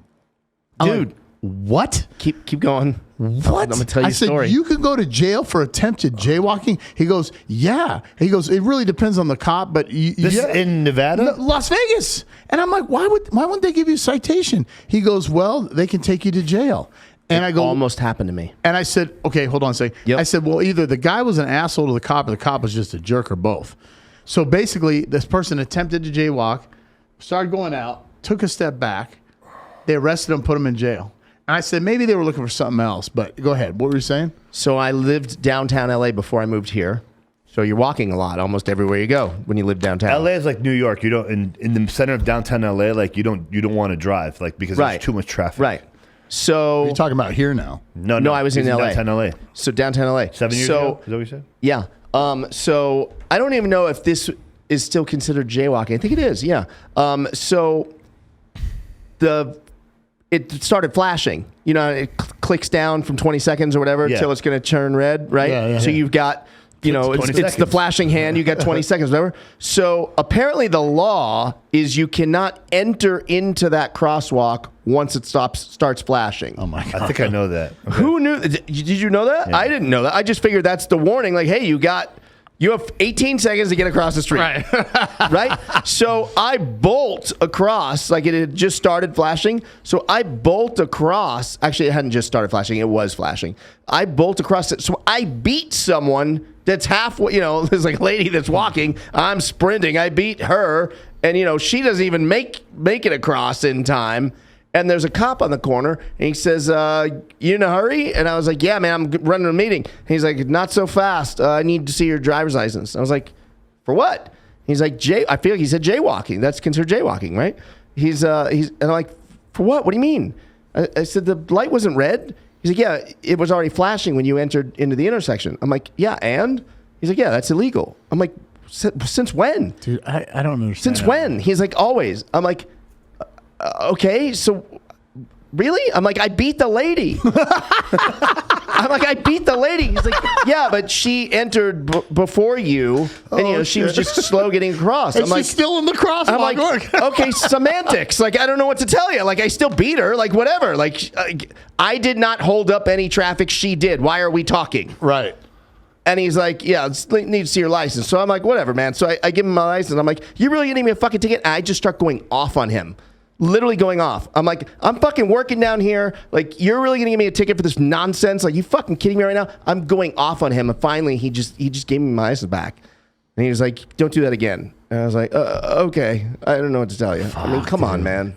I'm Dude. like, what? Keep going. What? I'm going to tell you I a said, story. you could go to jail for attempted jaywalking? He goes, yeah. He goes, it really depends on the cop, but This is in Nevada? No, Las Vegas. And I'm like, why wouldn't they give you a citation? He goes, well, they can take you to jail. And I go, almost happened to me. and I said, okay, hold on a second. Yep. I said, well, either the guy was an asshole to the cop or the cop was just a jerk or both. So basically, this person attempted to jaywalk, started going out, took a step back. They arrested him, put him in jail. And I said, maybe they were looking for something else, but go ahead. What were you saying? So I lived downtown LA before I moved here. So you're walking a lot almost everywhere you go when you live downtown. LA is like New York. You don't in the center of downtown LA. Like you don't want to drive like because Right. there's too much traffic. Right. So You're talking about here now. No, I was in he's LA. Downtown LA. So downtown LA. 7 years ago. Is that what you said? Yeah. So I don't even know if this is still considered jaywalking. I think it is. Yeah. So it started flashing. You know, it clicks down from 20 seconds or whatever Yeah. until it's going to turn red, right? Yeah. So you've got, you know, It's 20 it's the seconds. flashing hand. You got 20 seconds, whatever. So apparently the law is you cannot enter into that crosswalk once it starts flashing. Oh, my God. I think I know that. Okay. Who knew? Did you know that? I didn't know that. I just figured that's the warning. Like, hey, you have 18 seconds to get across the street. Right. Right? So I bolt across, like it had just started flashing. So I bolt across. Actually, it hadn't just started flashing. It was flashing. I bolt across it. So I beat someone that's halfway, you know, there's like a lady that's walking. I'm sprinting. I beat her. And, you know, she doesn't even make it across in time. And there's a cop on the corner, and he says, you in a hurry? And I was like, yeah, man, I'm running a meeting. And he's like, not so fast. I need to see your driver's license. I was like, for what? He's like, I feel like he said jaywalking. That's considered jaywalking, right? And I'm like, for what? What do you mean? I said, the light wasn't red. He's like, yeah, it was already flashing when you entered into the intersection. I'm like, yeah, and? He's like, yeah, that's illegal. I'm like, since when? Dude, I don't understand. Since when? He's like, always. I'm like, okay, so really? I'm like, I beat the lady. I'm like, I beat the lady. He's like, yeah, but she entered before you, and you know she was just slow getting across. And I'm like, she's still in the crosswalk. I'm like, okay, semantics. Like, I don't know what to tell you. Like, I still beat her. Like, whatever. Like, I did not hold up any traffic. She did. Why are we talking? right. And he's like, yeah, need to see your license. So I'm like, whatever, man. So I give him my license. I'm like, you really getting me a fucking ticket? And I just start going off on him. Literally going off. I'm like, I'm fucking working down here. Like, you're really gonna give me a ticket for this nonsense? Like, you fucking kidding me right now? I'm going off on him. And finally, he just gave me my license back. And he was like, don't do that again. And I was like, okay. I don't know what to tell you. I mean, come on, man.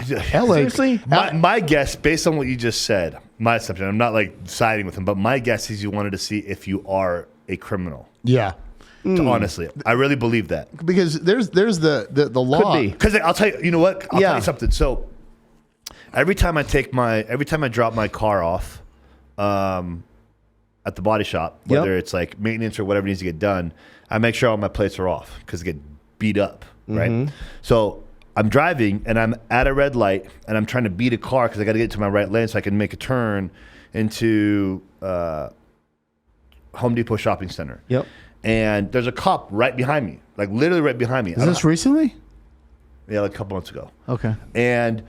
Seriously? My guess, based on what you just said, my assumption, I'm not like siding with him, but my guess is you wanted to see if you are a criminal. Yeah. Honestly, I really believe that. Because there's the law. Could be. Because I'll tell you, you know what? I'll tell Yeah. you something. So every time I drop my car off at the body shop, whether it's like maintenance or whatever needs to get done, I make sure all my plates are off because they get beat up, right? So I'm driving and I'm at a red light and I'm trying to beat a car because I got to get to my right lane so I can make a turn into Home Depot shopping center. Yep. And there's a cop right behind me, like literally right behind me. Is this recently? Yeah, like a couple months ago. Okay. And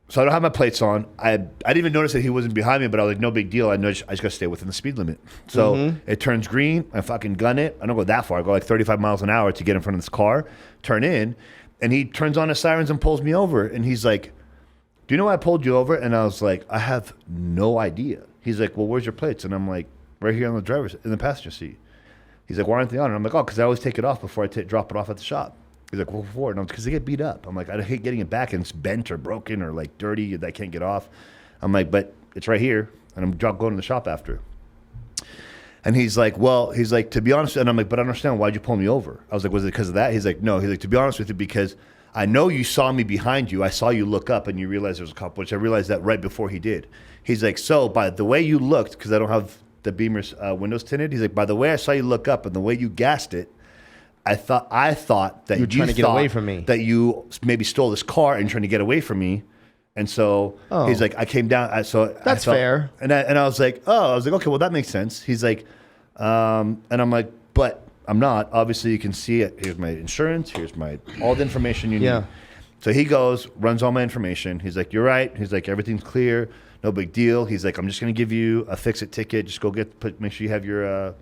so I don't have my plates on. I didn't even notice that he wasn't behind me, but I was like, no big deal. I just got to stay within the speed limit. So it turns green. I fucking gun it. I don't go that far. I go like 35 miles an hour to get in front of this car, turn in, and he turns on his sirens and pulls me over. And he's like, do you know why I pulled you over? And I was like, I have no idea. He's like, well, where's your plates? And I'm like, right here on in the passenger seat. He's like, why aren't they on? And I'm like, oh, because I always take it off before I drop it off at the shop. He's like, well, before. And I'm because they get beat up. I'm like, I hate getting it back and it's bent or broken or like dirty that I can't get off. I'm like, but it's right here. And I'm going to the shop after. And he's like, to be honest, and I'm like, but I don't understand. Why'd you pull me over? I was like, was it because of that? He's like, no. He's like, to be honest with you, because I know you saw me behind you. I saw you look up and you realized there was a cop, which I realized that right before he did. He's like, so by the way you looked, because I don't have the Beamer's windows tinted, he's like, by the way I saw you look up and the way you gassed it, I thought that you were trying to get away from me. That you maybe stole this car and trying to get away from me. And so he's like, I came down. That's fair. And I was like, okay, well, that makes sense. He's like, and I'm like, but I'm not. Obviously, you can see it. Here's my insurance. Here's all the information you need. Yeah. So he goes, runs all my information. He's like, you're right. He's like, everything's clear. No big deal. He's like, I'm just going to give you a fix-it ticket. Just go make sure you have your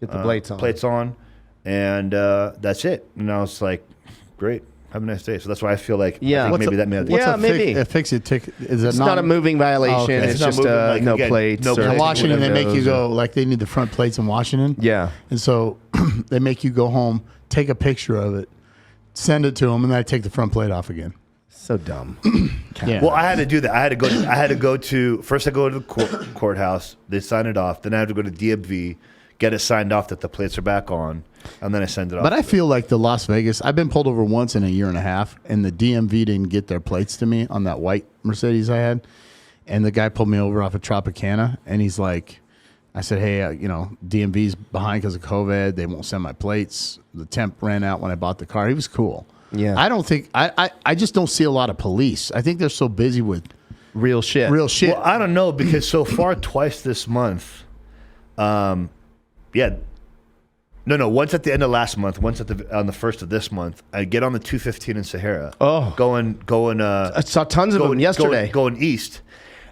get the plates on. And that's it. And I was like, great. Have a nice day. So that's why I feel like maybe that may have maybe. A fix-it ticket? It's not a moving violation. Oh, okay. It's just no plates. No in Washington, they make you go, like they need the front plates in Washington. Yeah. And so they make you go home, take a picture of it, send it to them, and then I take the front plate off again. So dumb. Yeah. Well, I had to do that. I had to go to first. I go to the courthouse. They sign it off. Then I have to go to DMV, get it signed off that the plates are back on, and then I send it off. But I feel like the Las Vegas. I've been pulled over once in a year and a half, and the DMV didn't get their plates to me on that white Mercedes I had, and the guy pulled me over off of Tropicana, and he's like, I said, hey, DMV's behind because of COVID. They won't send my plates. The temp ran out when I bought the car. He was cool. Yeah. I don't think I just don't see a lot of police. I think they're so busy with real shit. Well, I don't know because so far twice this month, once at the end of last month, once on the first of this month, I get on the 215 in Sahara. Going. I saw tons of them yesterday. Going east,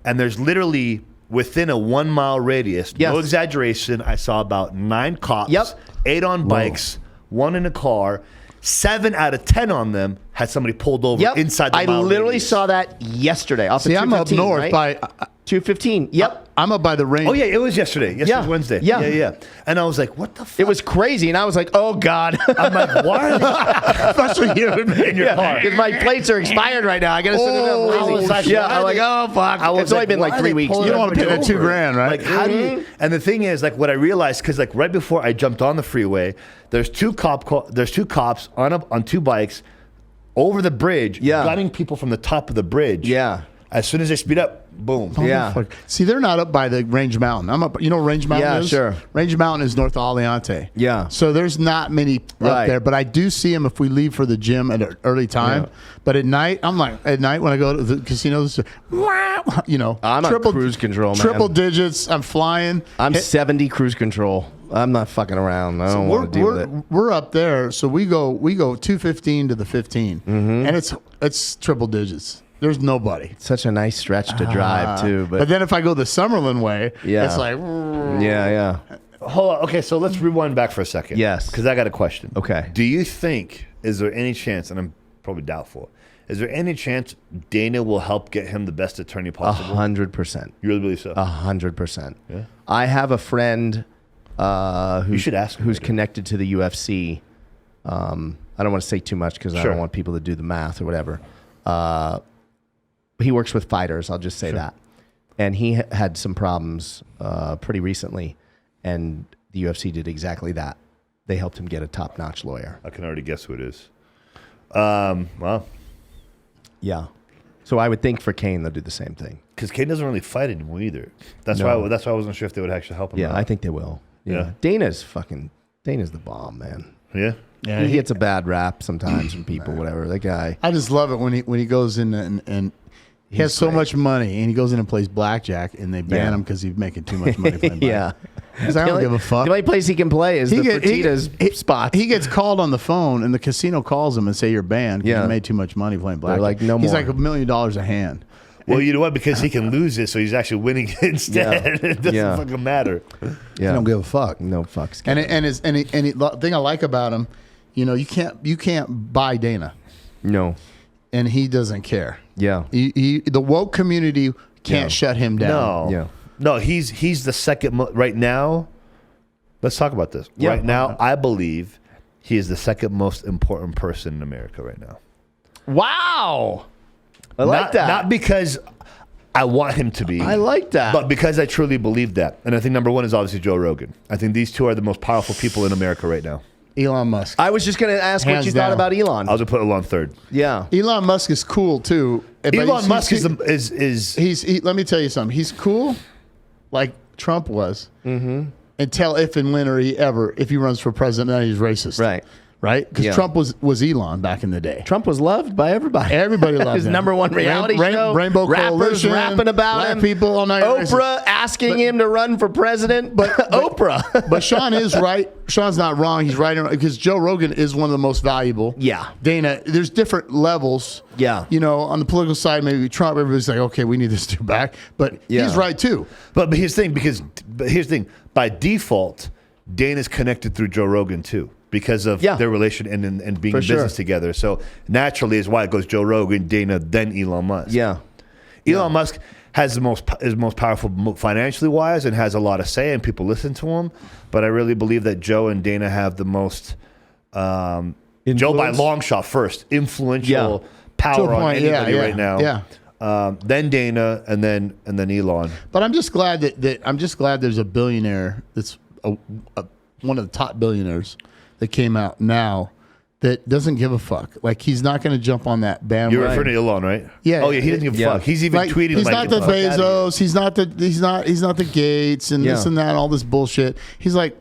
and there's literally within a 1 mile radius. Yes. No exaggeration. I saw about 9 cops. Yep. 8 on bikes. 1 in a car. 7 out of 10 on them had somebody pulled over inside the mile I literally radius. saw that yesterday. Off See, of I'm up north by 215. Yep. I'm up by the range. Oh yeah, it was yesterday. Yesterday's Wednesday. Yeah. And I was like, "What the fuck?" It was crazy, and I was like, "Oh God!" I'm like, "Why are they especially you in your car?" Because my plates are expired right now. I got to send it up. I was like, I'm like, "Oh fuck!" It's only been like 3 weeks. You don't want to pay that $2,000, right? Like, how do you? And the thing is, like, what I realized because, like, right before I jumped on the freeway, there's two cops on 2 bikes over the bridge, gunning people from the top of the bridge. Yeah. As soon as they speed up, boom. Yeah. See, they're not up by the Range Mountain. I'm up. You know where Range Mountain is? Yeah, sure. Range Mountain is north of Aliante. Yeah. So there's not many up there, but I do see them if we leave for the gym at an early time. Yeah. But at night, when I go to the casinos, I'm on cruise control, man. Triple digits. I'm flying. I'm 70 cruise control. I'm not fucking around. I don't want to deal with it. We're up there, so we go 215 to the 15, and it's triple digits. There's nobody. Such a nice stretch to drive too, but then if I go the Summerlin way, it's like yeah. Hold on. Okay, so let's rewind back for a second. Yes, because I got a question. Okay. Do you think is there any chance, and I'm probably doubtful, is there any chance Dana will help get him the best attorney possible? 100%. You really believe so? 100%. Yeah. I have a friend you should ask him who's connected to the UFC. I don't want to say too much because I don't want people to do the math or whatever. He works with fighters. I'll just say that. And he had some problems pretty recently, and the UFC did exactly that. They helped him get a top-notch lawyer. I can already guess who it is. Well, yeah. So I would think for Cain they'll do the same thing. Because Cain doesn't really fight anymore either. That's why I wasn't sure if they would actually help him. Yeah, I think they will. Yeah. Dana's the bomb, man. Yeah. Yeah, he gets a bad rap sometimes from people, whatever. That guy. I just love it when he goes in and he has so much money and he goes in and plays blackjack and they ban him because he's making too much money playing blackjack. Because I don't give a fuck. The only place he can play is the Fertitta's spot. He gets called on the phone, and the casino calls him and say you're banned because you made too much money playing blackjack. Like, no He's more. like $1 million a hand. Well, you know what? Because he can lose it, so he's actually winning instead. It doesn't fucking matter. I don't give a fuck. No fucks. The thing I like about him, you can't buy Dana. No. And he doesn't care. Yeah. The woke community can't shut him down. No. Yeah. No, he's the second right now. Let's talk about this. Yeah. Right now, I believe he is the second most important person in America right now. Wow. I like that. Not because I want him to be. I like that. But because I truly believe that. And I think number one is obviously Joe Rogan. I think these two are the most powerful people in America right now. Elon Musk. I was just going to ask what Hands you down. thought about Elon. I was going to put Elon third. Yeah. Elon Musk is cool too. But Elon Musk is let me tell you something. He's cool like Trump was until if and when or if he runs for president, then he's racist. Right? Because Trump was Elon back in the day. Trump was loved by everybody. Everybody loved his him. number one reality show. Rainbow Rappers Coalition, rapping about black him. people all night. Oprah asking him to run for president. But Oprah. But Sean is right. Sean's not wrong. He's right because Joe Rogan is one of the most valuable. Yeah. Dana, there's different levels. Yeah. On the political side, maybe Trump, everybody's like, okay, we need this dude back. But he's right too. But here's the thing. By default, Dana's connected through Joe Rogan too. Because of their relation and being in business together. So naturally is why it goes Joe Rogan, Dana, then Elon Musk. Yeah. Elon Musk has is most powerful financially wise and has a lot of say and people listen to him. But I really believe that Joe and Dana have the most, Joe by long shot first, influential power on anybody right now. Yeah. Then Dana and then Elon. But I'm just glad that there's a billionaire that's one of the top billionaires that came out now that doesn't give a fuck. Like he's not going to jump on that bandwagon. You're referring to Elon, right? Yeah. Oh yeah, he doesn't give a fuck. He's even tweeting. He's like, not the Bezos. He's not the Gates and this and that. All this bullshit. He's like,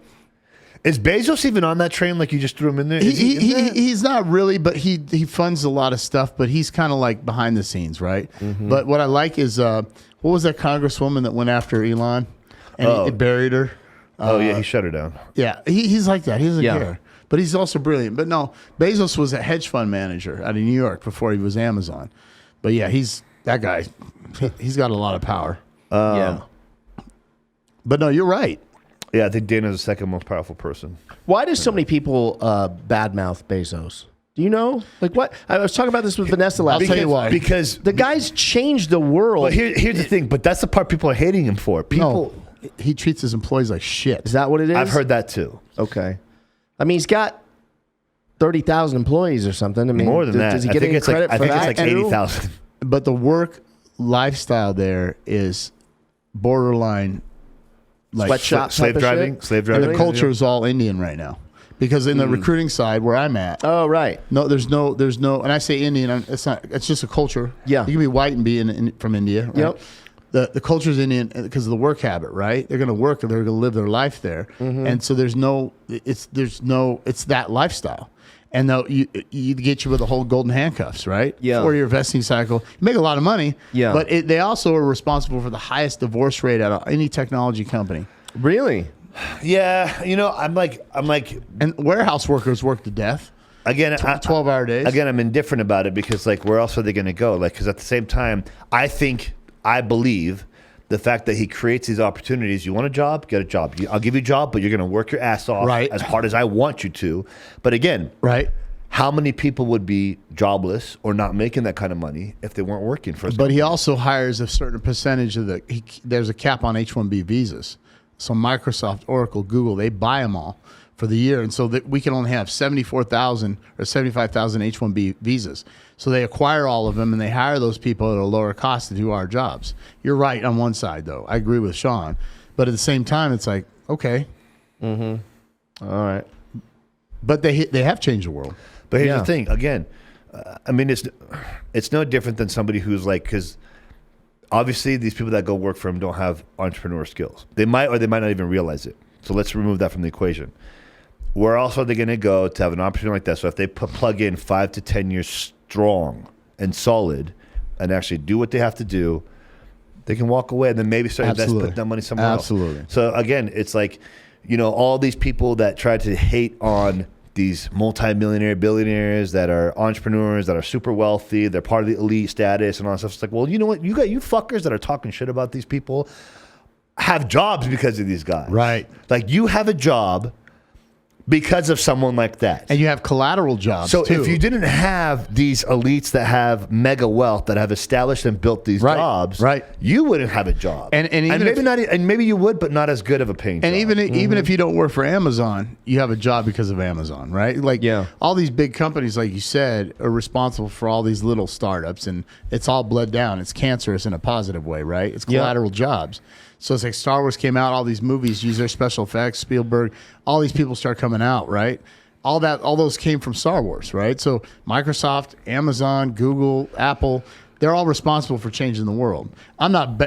is Bezos even on that train? Like you just threw him in there? He's not really, but he funds a lot of stuff. But he's kind of like behind the scenes, right? But what I like is what was that congresswoman that went after Elon and he buried her? He shut her down. Yeah, he's like that. He doesn't care. But he's also brilliant. But no, Bezos was a hedge fund manager out of New York before he was Amazon. But yeah, that guy. He's got a lot of power. Yeah. But no, you're right. Yeah, I think Dana's the second most powerful person. Why do so many people badmouth Bezos? Do you know? Like what? I was talking about this with Vanessa last I'll tell you why. Because the guy's changed the world. But here's the thing. But that's the part people are hating him for. People. No, he treats his employees like shit. Is that what it is? I've heard that too. Okay. I mean, he's got 30,000 employees or something. I mean, more than that. Does he get any credit for that? I think it's like 80,000. But the work lifestyle there is borderline like sweatshop slave driving. And the culture is all Indian right now. Because in the recruiting side where I'm at, oh right, no, there's no, and I say Indian, it's just a culture. Yeah, you can be white and be from India. Right? Yep. The culture is Indian because of the work habit, right? They're going to work and they're going to live their life there, and so it's that lifestyle, and though you get you with the whole golden handcuffs, right? Yeah. 4-year vesting cycle, you make a lot of money. Yeah. But they also are responsible for the highest divorce rate out of any technology company. Really? Yeah, I'm like, and warehouse workers work to death. Again, 12-hour days. Again, I'm indifferent about it because, like, where else are they going to go? Like, because at the same time, I believe the fact that he creates these opportunities. You want a job? Get a job. I'll give you a job, but you're going to work your ass off as hard as I want you to. But again, how many people would be jobless or not making that kind of money if they weren't working for us? But he also hires a certain percentage of there's a cap on H-1B visas. So Microsoft, Oracle, Google, they buy them all for the year. And so that we can only have 74,000 or 75,000 H-1B visas. So they acquire all of them and they hire those people at a lower cost to do our jobs. You're right on one side, though. I agree with Sean. But at the same time, it's like, okay. All right. But they have changed the world. But here's the thing. Again, I mean, it's no different than somebody who's like, because obviously these people that go work for him don't have entrepreneur skills. They might or they might not even realize it. So let's remove that from the equation. Where else are they going to go to have an opportunity like that? So if they plug in 5 to 10 years strong and solid and actually do what they have to do, They can walk away and then maybe start investing, Absolutely. put that money somewhere else. Absolutely. So again, it's like, all these people that try to hate on these multimillionaire billionaires that are entrepreneurs that are super wealthy, they're part of the elite status and all that stuff. It's like, well, you know what? You fuckers that are talking shit about these people have jobs because of these guys. Right. Like you have a job because of someone like that. And you have collateral jobs, So too. if you didn't have these elites that have mega wealth that have established and built these Right, jobs, right. you wouldn't have a job. And even maybe if- not, and maybe you would, but not as good of a paying And job. even if you don't work for Amazon, you have a job because of Amazon, right? Like Yeah. all these big companies, like you said, are responsible for all these little startups, and it's all bled down. It's cancerous in a positive way, right? It's collateral jobs. So it's like Star Wars came out, all these movies use their special effects, Spielberg, all these people start coming out, right? All those came from Star Wars, right? So Microsoft, Amazon, Google, Apple, they're all responsible for changing the world. I'm not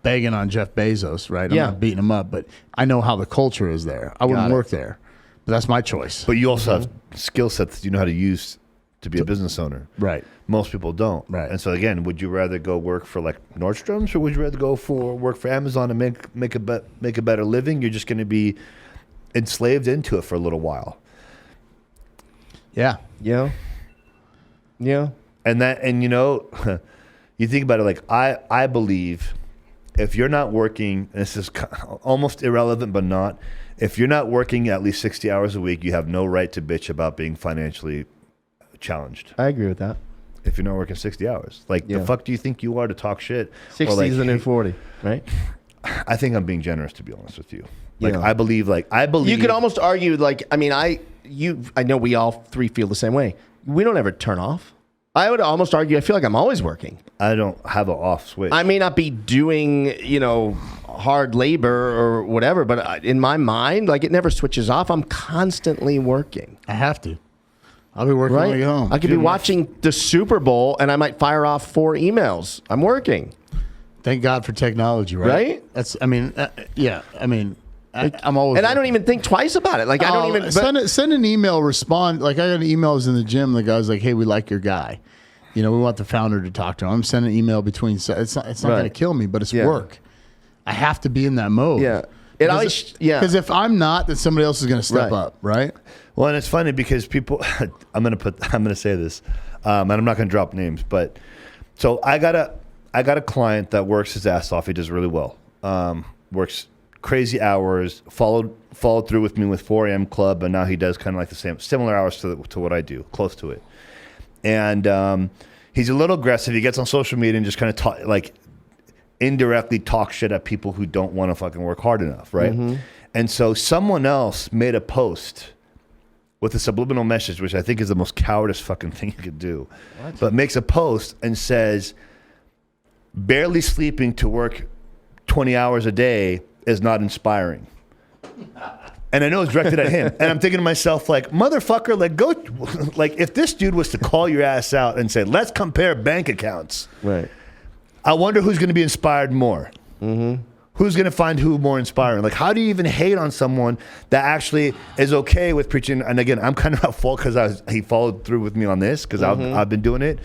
begging on Jeff Bezos, right? I'm not beating him up, but I know how the culture is there. I wouldn't work there, but that's my choice. But you also have skill sets that you know how to use to be a business owner. Right. Most people don't. Right. And so again, would you rather go work for like Nordstrom's or would you rather go work for Amazon and make a better living? You're just going to be enslaved into it for a little while. Yeah. Yeah. Yeah. And you think about it, like I believe if you're not working, and this is almost irrelevant, but not, if you're not working at least 60 hours a week, you have no right to bitch about being financially challenged. I agree with that. If you're not working 60 hours, like the fuck do you think you are to talk shit? 60 is the new 40, right? I think I'm being generous, to be honest with you. Like Yeah. I believe You could almost argue, like, I mean, I know we all three feel the same way. We don't ever turn off. I would almost argue, I feel like I'm always working. I don't have an off switch. I may not be doing, hard labor or whatever, but in my mind, like, it never switches off. I'm constantly working. I have to. I'll be working when I Right? get home. I could be watching the Super Bowl and I might fire off 4 emails. I'm working. Thank God for technology, right? Right? That's. I mean, yeah. I mean, I'm always. And I don't even think twice about it. Like, I don't even. send an email. Respond. Like I got emails in the gym. The guy's like, "Hey, we like your guy. We want the founder to talk to him." I'm sending an email between. It's not going to kill me, but it's work. I have to be in that mode. Yeah. Because if I'm not, then somebody else is going to step up, right? Well, and it's funny because people, I'm gonna say this, and I'm not gonna drop names, but so I got a client that works his ass off. He does really well. Works crazy hours. Followed through with me with 4 a.m. club, and now he does kind of like the similar hours to what I do, close to it. And he's a little aggressive. He gets on social media and just kind of indirectly talk shit at people who don't want to fucking work hard enough, right? Mm-hmm. And so someone else made a post with a subliminal message, which I think is the most cowardice fucking thing you could do. What? But makes a post and says, barely sleeping to work 20 hours a day is not inspiring. And I know it's directed at him. And I'm thinking to myself, like, motherfucker, if this dude was to call your ass out and say, let's compare bank accounts. Right. I wonder who's going to be inspired more. Mm-hmm. Who's going to find who more inspiring? Like, how do you even hate on someone that actually is okay with preaching? And again, I'm kind of at fault because he followed through with me on this because I've been doing it.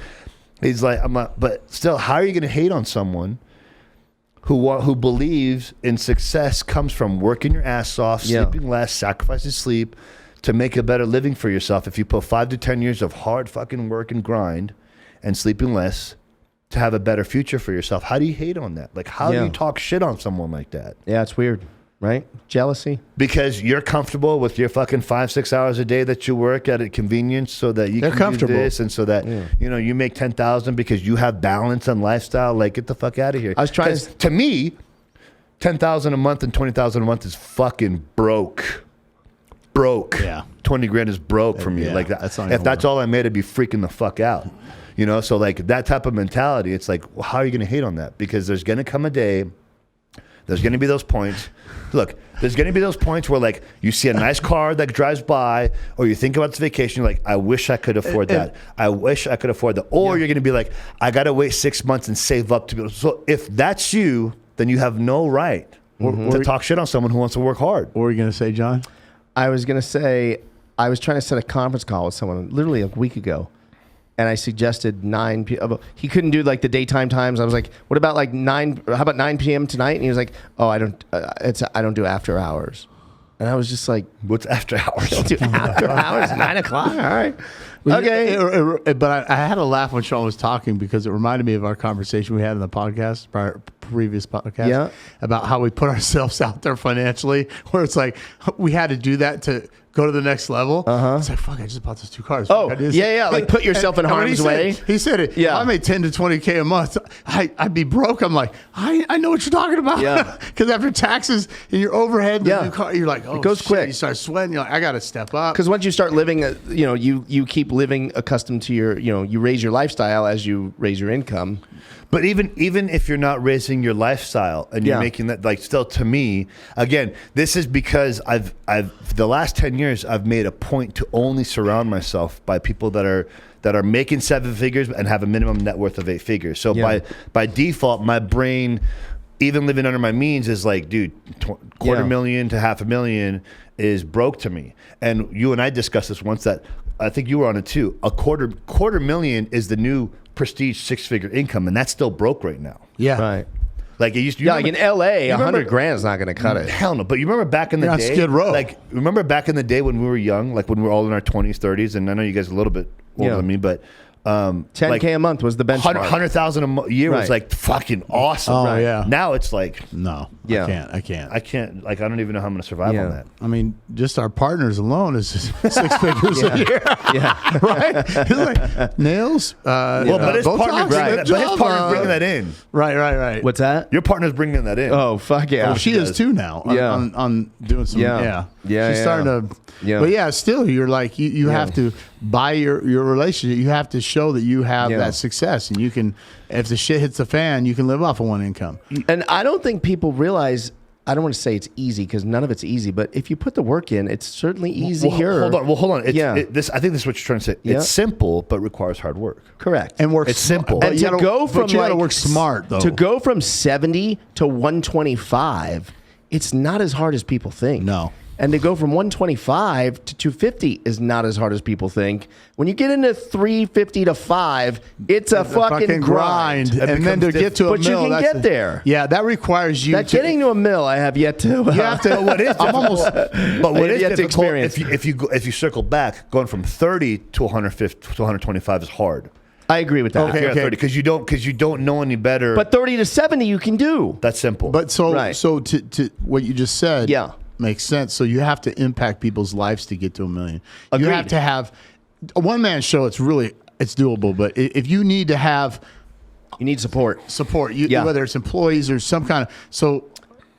He's like, but still, how are you going to hate on someone who believes in success comes from working your ass off, sleeping less, sacrificing sleep to make a better living for yourself? If you put 5 to 10 years of hard fucking work and grind and sleeping less to have a better future for yourself, how do you hate on that? Like, how do you talk shit on someone like that? Yeah, it's weird, right? Jealousy. Because you're comfortable with your fucking 5-6 hours a day that you work at a convenience so that you can do this and so that you make 10,000 because you have balance and lifestyle. Like, get the fuck out of here. I was trying to me, 10,000 a month and 20,000 a month is fucking broke. Yeah. 20 grand is broke for me. Like, if that's all I made, I'd be freaking the fuck out. So like that type of mentality, it's like, well, how are you going to hate on that? Because there's going to come a day, there's going to be those points. Look, there's going to be those points where like you see a nice car that drives by, or you think about this vacation, you're like, I wish I could afford that. I wish I could afford that. Or you're going to be like, I got to wait 6 months and save up to be able to. So if that's you, then you have no right to talk shit on someone who wants to work hard. What were you going to say, John? I was going to say, I was trying to set a conference call with someone literally a week ago. And I suggested 9 p.m. He couldn't do like the daytime times. I was like, what about like 9? How about 9 p.m. tonight? And he was like, oh, I don't do after hours. And I was just like, what's after hours? Don't do after hours, 9 o'clock. All right. Okay. But I had a laugh when Sean was talking because it reminded me of our conversation we had in the podcast, previous podcast, about how we put ourselves out there financially, where it's like we had to do that to go to the next level. It's like, fuck, I just bought those 2 cars. Oh, yeah. Like put yourself in harm's way. He said it. Yeah. If I made 10 to 20K a month, I'd be broke. I'm like, I know what you're talking about. Yeah. Because after taxes and your overhead, the new car, you're like, oh, it goes quick. You start sweating. You're like, I got to step up. Because once you start living, you keep living accustomed to your, you raise your lifestyle as you raise your income. But even if you're not raising your lifestyle and you're making that, like, still, to me, again, this is because I've the last 10 years I've made a point to only surround myself by people that are making 7 figures and have a minimum net worth of 8 figures. So by default, my brain, even living under my means, is like, dude, $250,000 to $500,000 is broke to me. And you and I discussed this once, that I think you were on it too. A quarter million is the new prestige 6-figure income, and that's still broke right now. Yeah. Right. Like it used to, like in LA, $100,000 is not going to cut it. Hell no. But you remember back in the day, Skid Row. like remember back in the day when we were young, like when we were all in our 20s, 30s, and I know you guys are a little bit older than me, but 10K like a month was the benchmark. 100,000 a year was like fucking awesome. Oh, yeah. Now it's like, no, Yeah. I can't. like, I don't even know how I'm going to survive on that. I mean, just our partners alone is 6 figures a year. Yeah. Right? It's like nails. Well, but his partner's bringing that in. Right. What's that? Your partner's bringing that in. Oh, fuck yeah. Well, she is too now. On doing some. She's starting to. Yeah. But yeah, still, you're like you have to buy your relationship. You have to show that you have that success, and you can. If the shit hits the fan, you can live off of one income. And I don't think people realize. I don't want to say it's easy because none of it's easy, but if you put the work in, it's certainly easier. Hold on. I think this is what you're trying to say. It's simple, but requires hard work. Correct. And it's simple. And to go from you gotta work smart though. To go from 70 to 125, it's not as hard as people think. No. And to go from 125 to 250 is not as hard as people think. When you get into 350 to 5, it's a fucking grind. And then to get to a but mill, you can get there. Yeah, that requires you. Getting to a mill, I have yet to. You have to. What is difficult? But what is yet to experience? If you circle back, going from 30 to 150 to 125 is hard. I agree with that. Okay. 30, because you don't know any better. But 30 to 70 you can do. That's simple. But so to what you just said, makes sense. So you have to impact people's lives to get to $1 million. Agreed. You have to have a one-man show. It's doable. But if you need to have, you need support. Whether it's employees or some kind of. So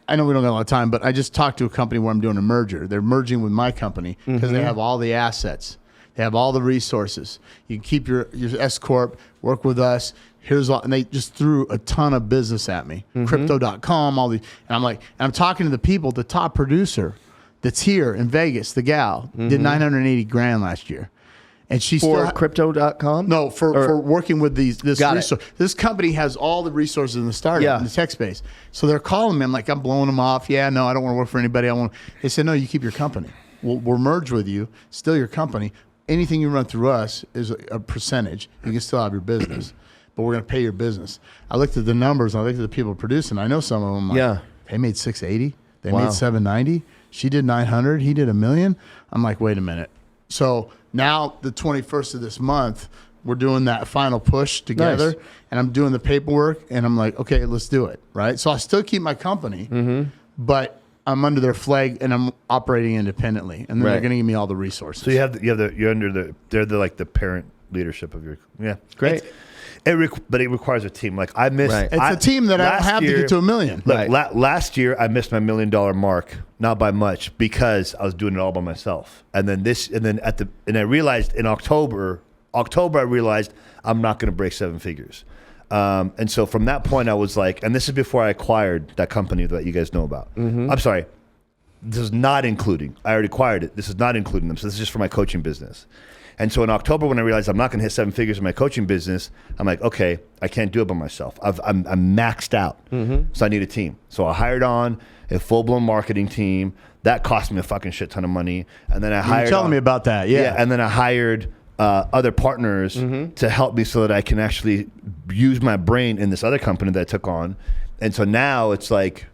I know we don't got a lot of time, but I just talked to a company where I'm doing a merger. They're merging with my company because they have all the assets. They have all the resources. You can keep your S corp, work with us. Here's all, and they just threw a ton of business at me. Crypto.com, all these, and I'm talking to the people. The top producer that's here in Vegas, the gal, did $980,000 last year, and she's for Crypto.com. No, for working with this resource. This company has all the resources in the startup, in the tech space. So they're calling me. I'm blowing them off. Yeah, no, I don't want to work for anybody. They said, no, you keep your company. We'll merge with you. Still your company. Anything you run through us is a percentage. You can still have your business, but we're going to pay your business. I looked at the numbers. I looked at the people producing. I know some of them. They made 680. They made 790. She did 900. He did $1 million. I'm like, wait a minute. So now the 21st of this month, we're doing that final push together, and I'm doing the paperwork, and I'm like, okay, let's do it, right? So I still keep my company, but I'm under their flag and I'm operating independently, and then they're going to give me all the resources. So you're under they're the parent leadership of your Great. But it requires a team. Like I missed. It's a team that I have to get to $1 million. Look, last year I missed my $1 million mark, not by much, because I was doing it all by myself. And then I realized in October I realized I'm not going to break 7 figures. And so from that point, I was like, and this is before I acquired that company that you guys know about. I'm sorry. This is not including. I already acquired it. This is not including them. So this is just for my coaching business. And so in October, when I realized I'm not going to hit 7 figures in my coaching business, I'm like, okay, I can't do it by myself. I'm maxed out. So I need a team. So I hired on a full-blown marketing team. That cost me a fucking shit ton of money. And then I hired. You were telling me about that, yeah. And then I hired other partners to help me so that I can actually use my brain in this other company that I took on. And so now it's like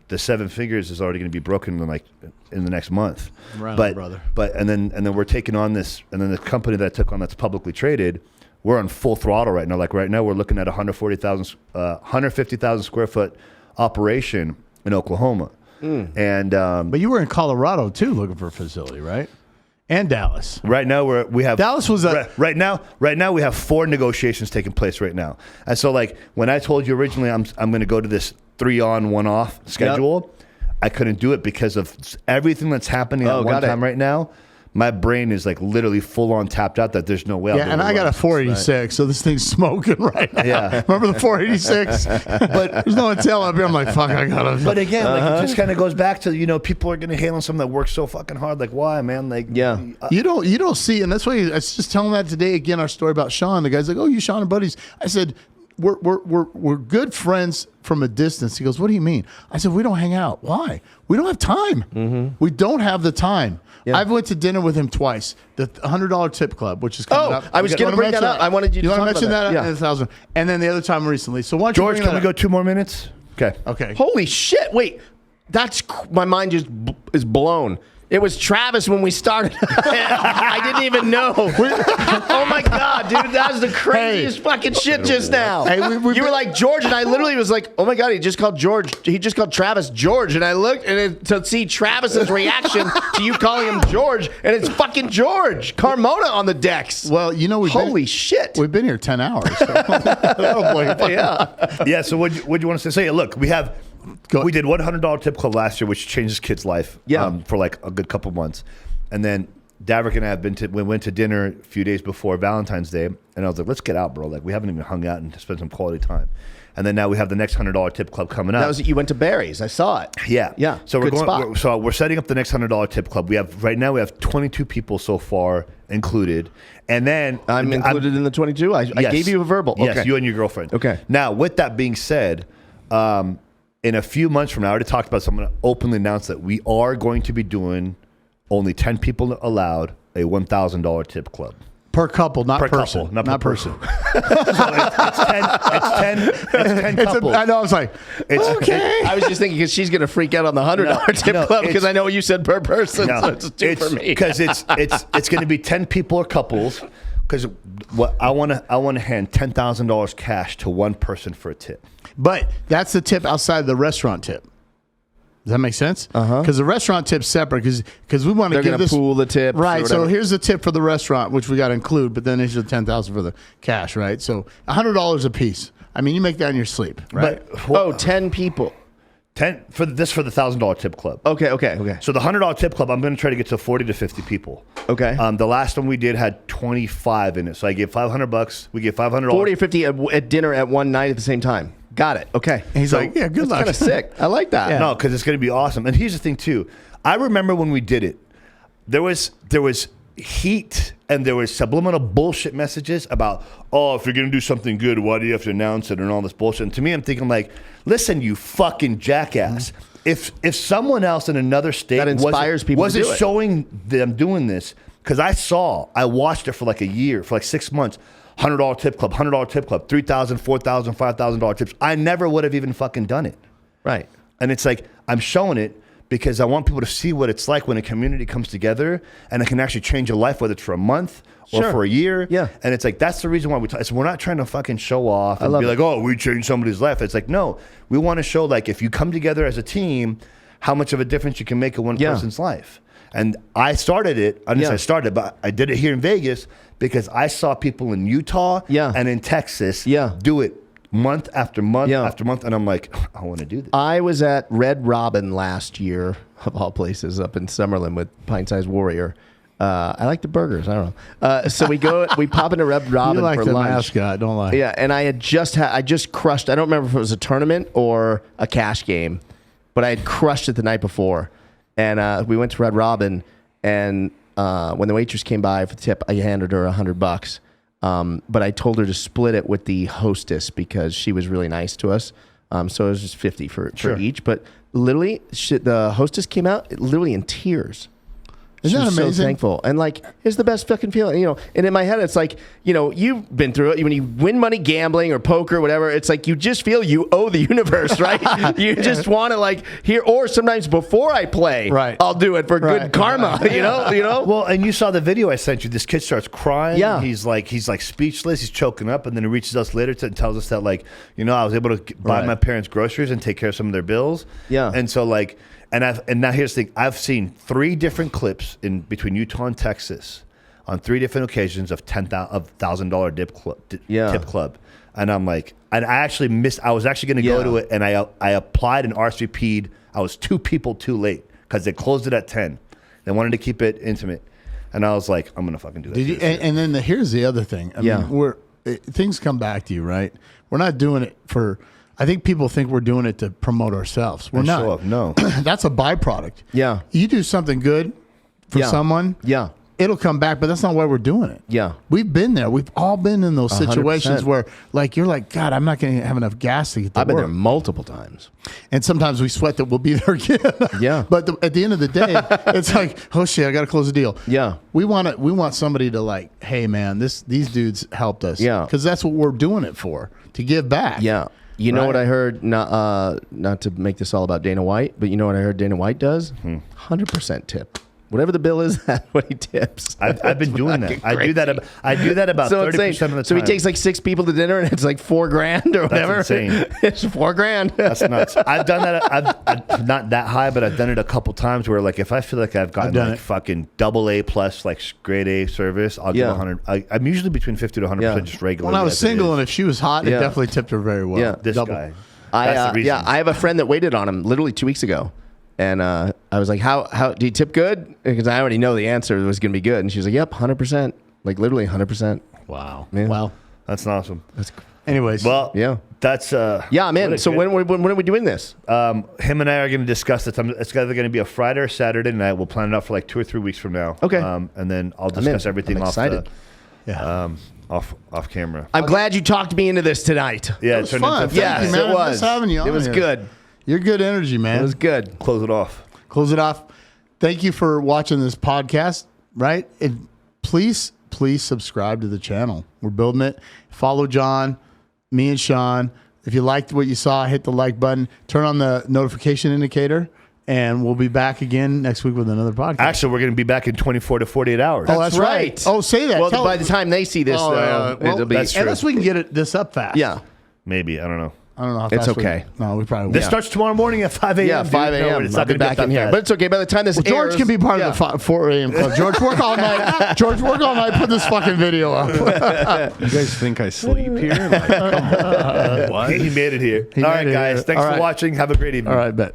the 7 figures is already going to be broken in the next month. Right, but brother. and then we're taking on this, and then the company that I took on that's publicly traded, we're on full throttle right now. Like right now we're looking at 150,000 square foot operation in Oklahoma. And But you were in Colorado too, looking for a facility, right? And Dallas. right now we have Dallas was right now we have 4 negotiations taking place right now. And so like when I told you originally I'm going to go to this 3 on 1 off schedule, I couldn't do it because of everything that's happening at one time right now. My brain is like literally full on tapped out that there's no way. Yeah, and I got a 486, so this thing's smoking right now. Yeah. Remember the 486? But there's no tail up here. I'm like, fuck, I gotta. But again, like it just kind of goes back to people are gonna hate on something that works so fucking hard. Like why, man? Like You don't see, and that's why I was just telling that today again. Our story about Sean. The guy's like, "Oh, you Sean and buddies." I said, "We're good friends from a distance." He goes, "What do you mean?" I said, "We don't hang out. Why? We don't have time. We don't have the time." Yeah. I've went to dinner with him twice. The $100 tip club, which is coming up. I was going to bring that up. I wanted you to want talk to mention about that. Yeah. 1,000, and then the other time recently. So why don't George, you can we go 2 more minutes? Okay. Okay. Holy shit! Wait, my mind just is blown. It was Travis when we started. I didn't even know. Oh my god, dude, that was the craziest fucking shit just now. Hey, you were like George, and I literally was like, oh my god, he just called George. He just called Travis George, and I looked to see Travis's reaction to you calling him George, and it's fucking George Carmona on the decks. Well, holy shit, we've been here 10 hours. So. Oh boy. Yeah. So what do you want to say? Look, we did $100 tip club last year, which changed this kid's life. For like a good couple months, and then Davrick and I we went to dinner a few days before Valentine's Day, and I was like, let's get out, bro. Like we haven't even hung out and spent some quality time. And then now we have the next $100 tip club coming up. That was you went to Barry's. I saw it. Yeah. So we're setting up the next $100 tip club. We have 22 people so far included, and then I'm included in the 22. I gave you a verbal. Yes, Okay. you and your girlfriend. Okay. Now, with that being said, in a few months from now, I already talked about. So I'm going to openly announce that we are going to be doing only 10 people allowed a $1,000 tip club. Per couple, not Per person. couple, not per person. person. So it's 10 couples. I know. I was like, okay. I was just thinking because she's gonna freak out on the $100 tip club because I know you said per person, so it's 2 for me. Because it's going to be 10 people or couples. Because what I want to hand $10,000 cash to one person for a tip. But that's the tip outside the restaurant tip. Does that make sense? Because the restaurant tip's separate because we want to They're give gonna this pool the tips or right. So whatever. here's the tip for the restaurant, which we got to include, but then there's the $10,000 for the cash, right? So $100 a piece. I mean, you make that in your sleep, right? But 10 people. 10 for the $1,000 tip club. Okay. So the $100 tip club, I'm going to try to get to 40 to 50 people. Okay. The last one we did had 25 in it, so I gave $500. We gave $500. 40 or 50 at dinner at one night at the same time. Got it. Okay. And he's like, yeah, good luck. Kind of sick. I like that. Yeah. No, because it's going to be awesome. And here's the thing too. I remember when we did it, there was heat and there was subliminal bullshit messages about, oh, if you're going to do something good, why do you have to announce it and all this bullshit? And to me, I'm thinking like, listen, you fucking jackass. Mm-hmm. If someone else in another state That inspires people to do wasn't it. showing them doing this, because I watched it for like a year, for like 6 months. $100 tip club, $3,000, $4,000, $5,000 tips. I never would have even fucking done it. Right. And it's like, I'm showing it because I want people to see what it's like when a community comes together and it can actually change your life, whether it's for a month or Sure. for a year. Yeah. And it's like, that's the reason why we're not trying to fucking show off and love be it. like, oh, we changed somebody's life. It's like, no, we want to show like, if you come together as a team, how much of a difference you can make in one person's life. And I started it. I didn't say I started, but I did it here in Vegas because I saw people in Utah and in Texas do it month after month after month. And I'm like, I want to do this. I was at Red Robin last year, of all places, up in Summerlin with Pint Size Warrior. I like the burgers. I don't know. So we pop into Red Robin You like for the lunch. mascot, don't lie. Yeah, and I just crushed. I don't remember if it was a tournament or a cash game, but I had crushed it the night before. And we went to Red Robin, and when the waitress came by for the tip, I handed her $100. But I told her to split it with the hostess because she was really nice to us. So it was just 50 for each. But literally, the hostess came out literally in tears. Isn't that was amazing? so thankful. And like, it's the best fucking feeling, you know. And in my head, it's like, you know, you've been through it. When you win money gambling or poker or whatever, it's like you just feel you owe the universe, right? You just want to like hear, or sometimes before I play, Right. I'll do it for good karma, you know? Well, and you saw the video I sent you. This kid starts crying. Yeah. He's like speechless. He's choking up, and then he reaches us later and tells us that, like, you know, I was able to buy my parents groceries and take care of some of their bills. Yeah. And so like, and now here's the thing. I've seen 3 different clips in between Utah and Texas on 3 different occasions of $1,000 tip club. And I'm like, and I actually missed. I was actually going to go to it, and I applied and RSVP'd. I was 2 people too late because they closed it at 10. They wanted to keep it intimate, and I was like, I'm gonna fucking do that. And then here's the other thing. I mean, things come back to you, right? We're not doing it for. I think people think we're doing it to promote ourselves. We're not. Show up. No. That's a byproduct. Yeah. You do something good for someone. Yeah. It'll come back, but that's not why we're doing it. Yeah. We've been there. We've all been in those 100%. situations where, like, you're like, God, I'm not going to have enough gas to get to I've been work. there multiple times. And sometimes we sweat that we'll be there again. Yeah. But at the end of the day, it's like, oh shit, I got to close the deal. Yeah. We want somebody to like, hey man, these dudes helped us. Yeah. Because that's what we're doing it for, to give back. Yeah. You know what I heard? Not to make this all about Dana White, but you know what I heard Dana White does? 100% tip. Whatever the bill is, that's what he tips. I've been doing that. I do that about 30% of the time. So he takes like 6 people to dinner, and it's like $4,000 or whatever. That's insane. It's $4,000. That's nuts. I've done that. I've not that high, but I've done it a couple times where, like, if I feel like I've gotten like fucking AA plus, like grade A service, I'll give 100. I'm usually between 50 to 100% just regular. When I was single, and if she was hot, it Yeah. definitely tipped her very well. Yeah. This Double. guy. That's the reason. I have a friend that waited on him literally 2 weeks ago. And I was like, how do you tip good? Because I already know the answer was going to be good. And she was like, yep, 100%. Like literally 100%. Wow. Man. Wow. That's awesome. Anyways. Well, Yeah. that's Yeah, man. So when are we doing this? him and I are going to discuss it. It's either going to be a Friday or Saturday night. We'll plan it out for like 2 or 3 weeks from now. Okay. And then I'll discuss everything I'm off excited. off camera. I'm glad you talked me into this tonight. Yeah, It was fun. Yes, Thank you, man. it was. Nice having you on It was here. good. You're good energy, man. It was good. Close it off. Close it off. Thank you for watching this podcast, right? And please subscribe to the channel. We're building it. Follow John, me and Sean. If you liked what you saw, hit the like button. Turn on the notification indicator, and we'll be back again next week with another podcast. Actually, we're going to be back in 24 to 48 hours. Oh, that's right. Oh, say that. Well, Tell- by the time they see this, well, it'll be. that's true. unless we can get this up fast. Yeah. Maybe. I don't know. I don't know how It's fast okay. No, we probably This won't. starts tomorrow morning at 5 a.m. Yeah, 5 dude. No, a.m. it's I'll not be going to back in here. But it's okay. By the time this George airs, can be part of the 4 a.m. club. George, work all night. George, work all night. Put this fucking video up. You guys think I sleep here? Like, come on. What? He made it here. All made right, it guys. here. Thanks All for right. watching. Have a great evening. All right, bet.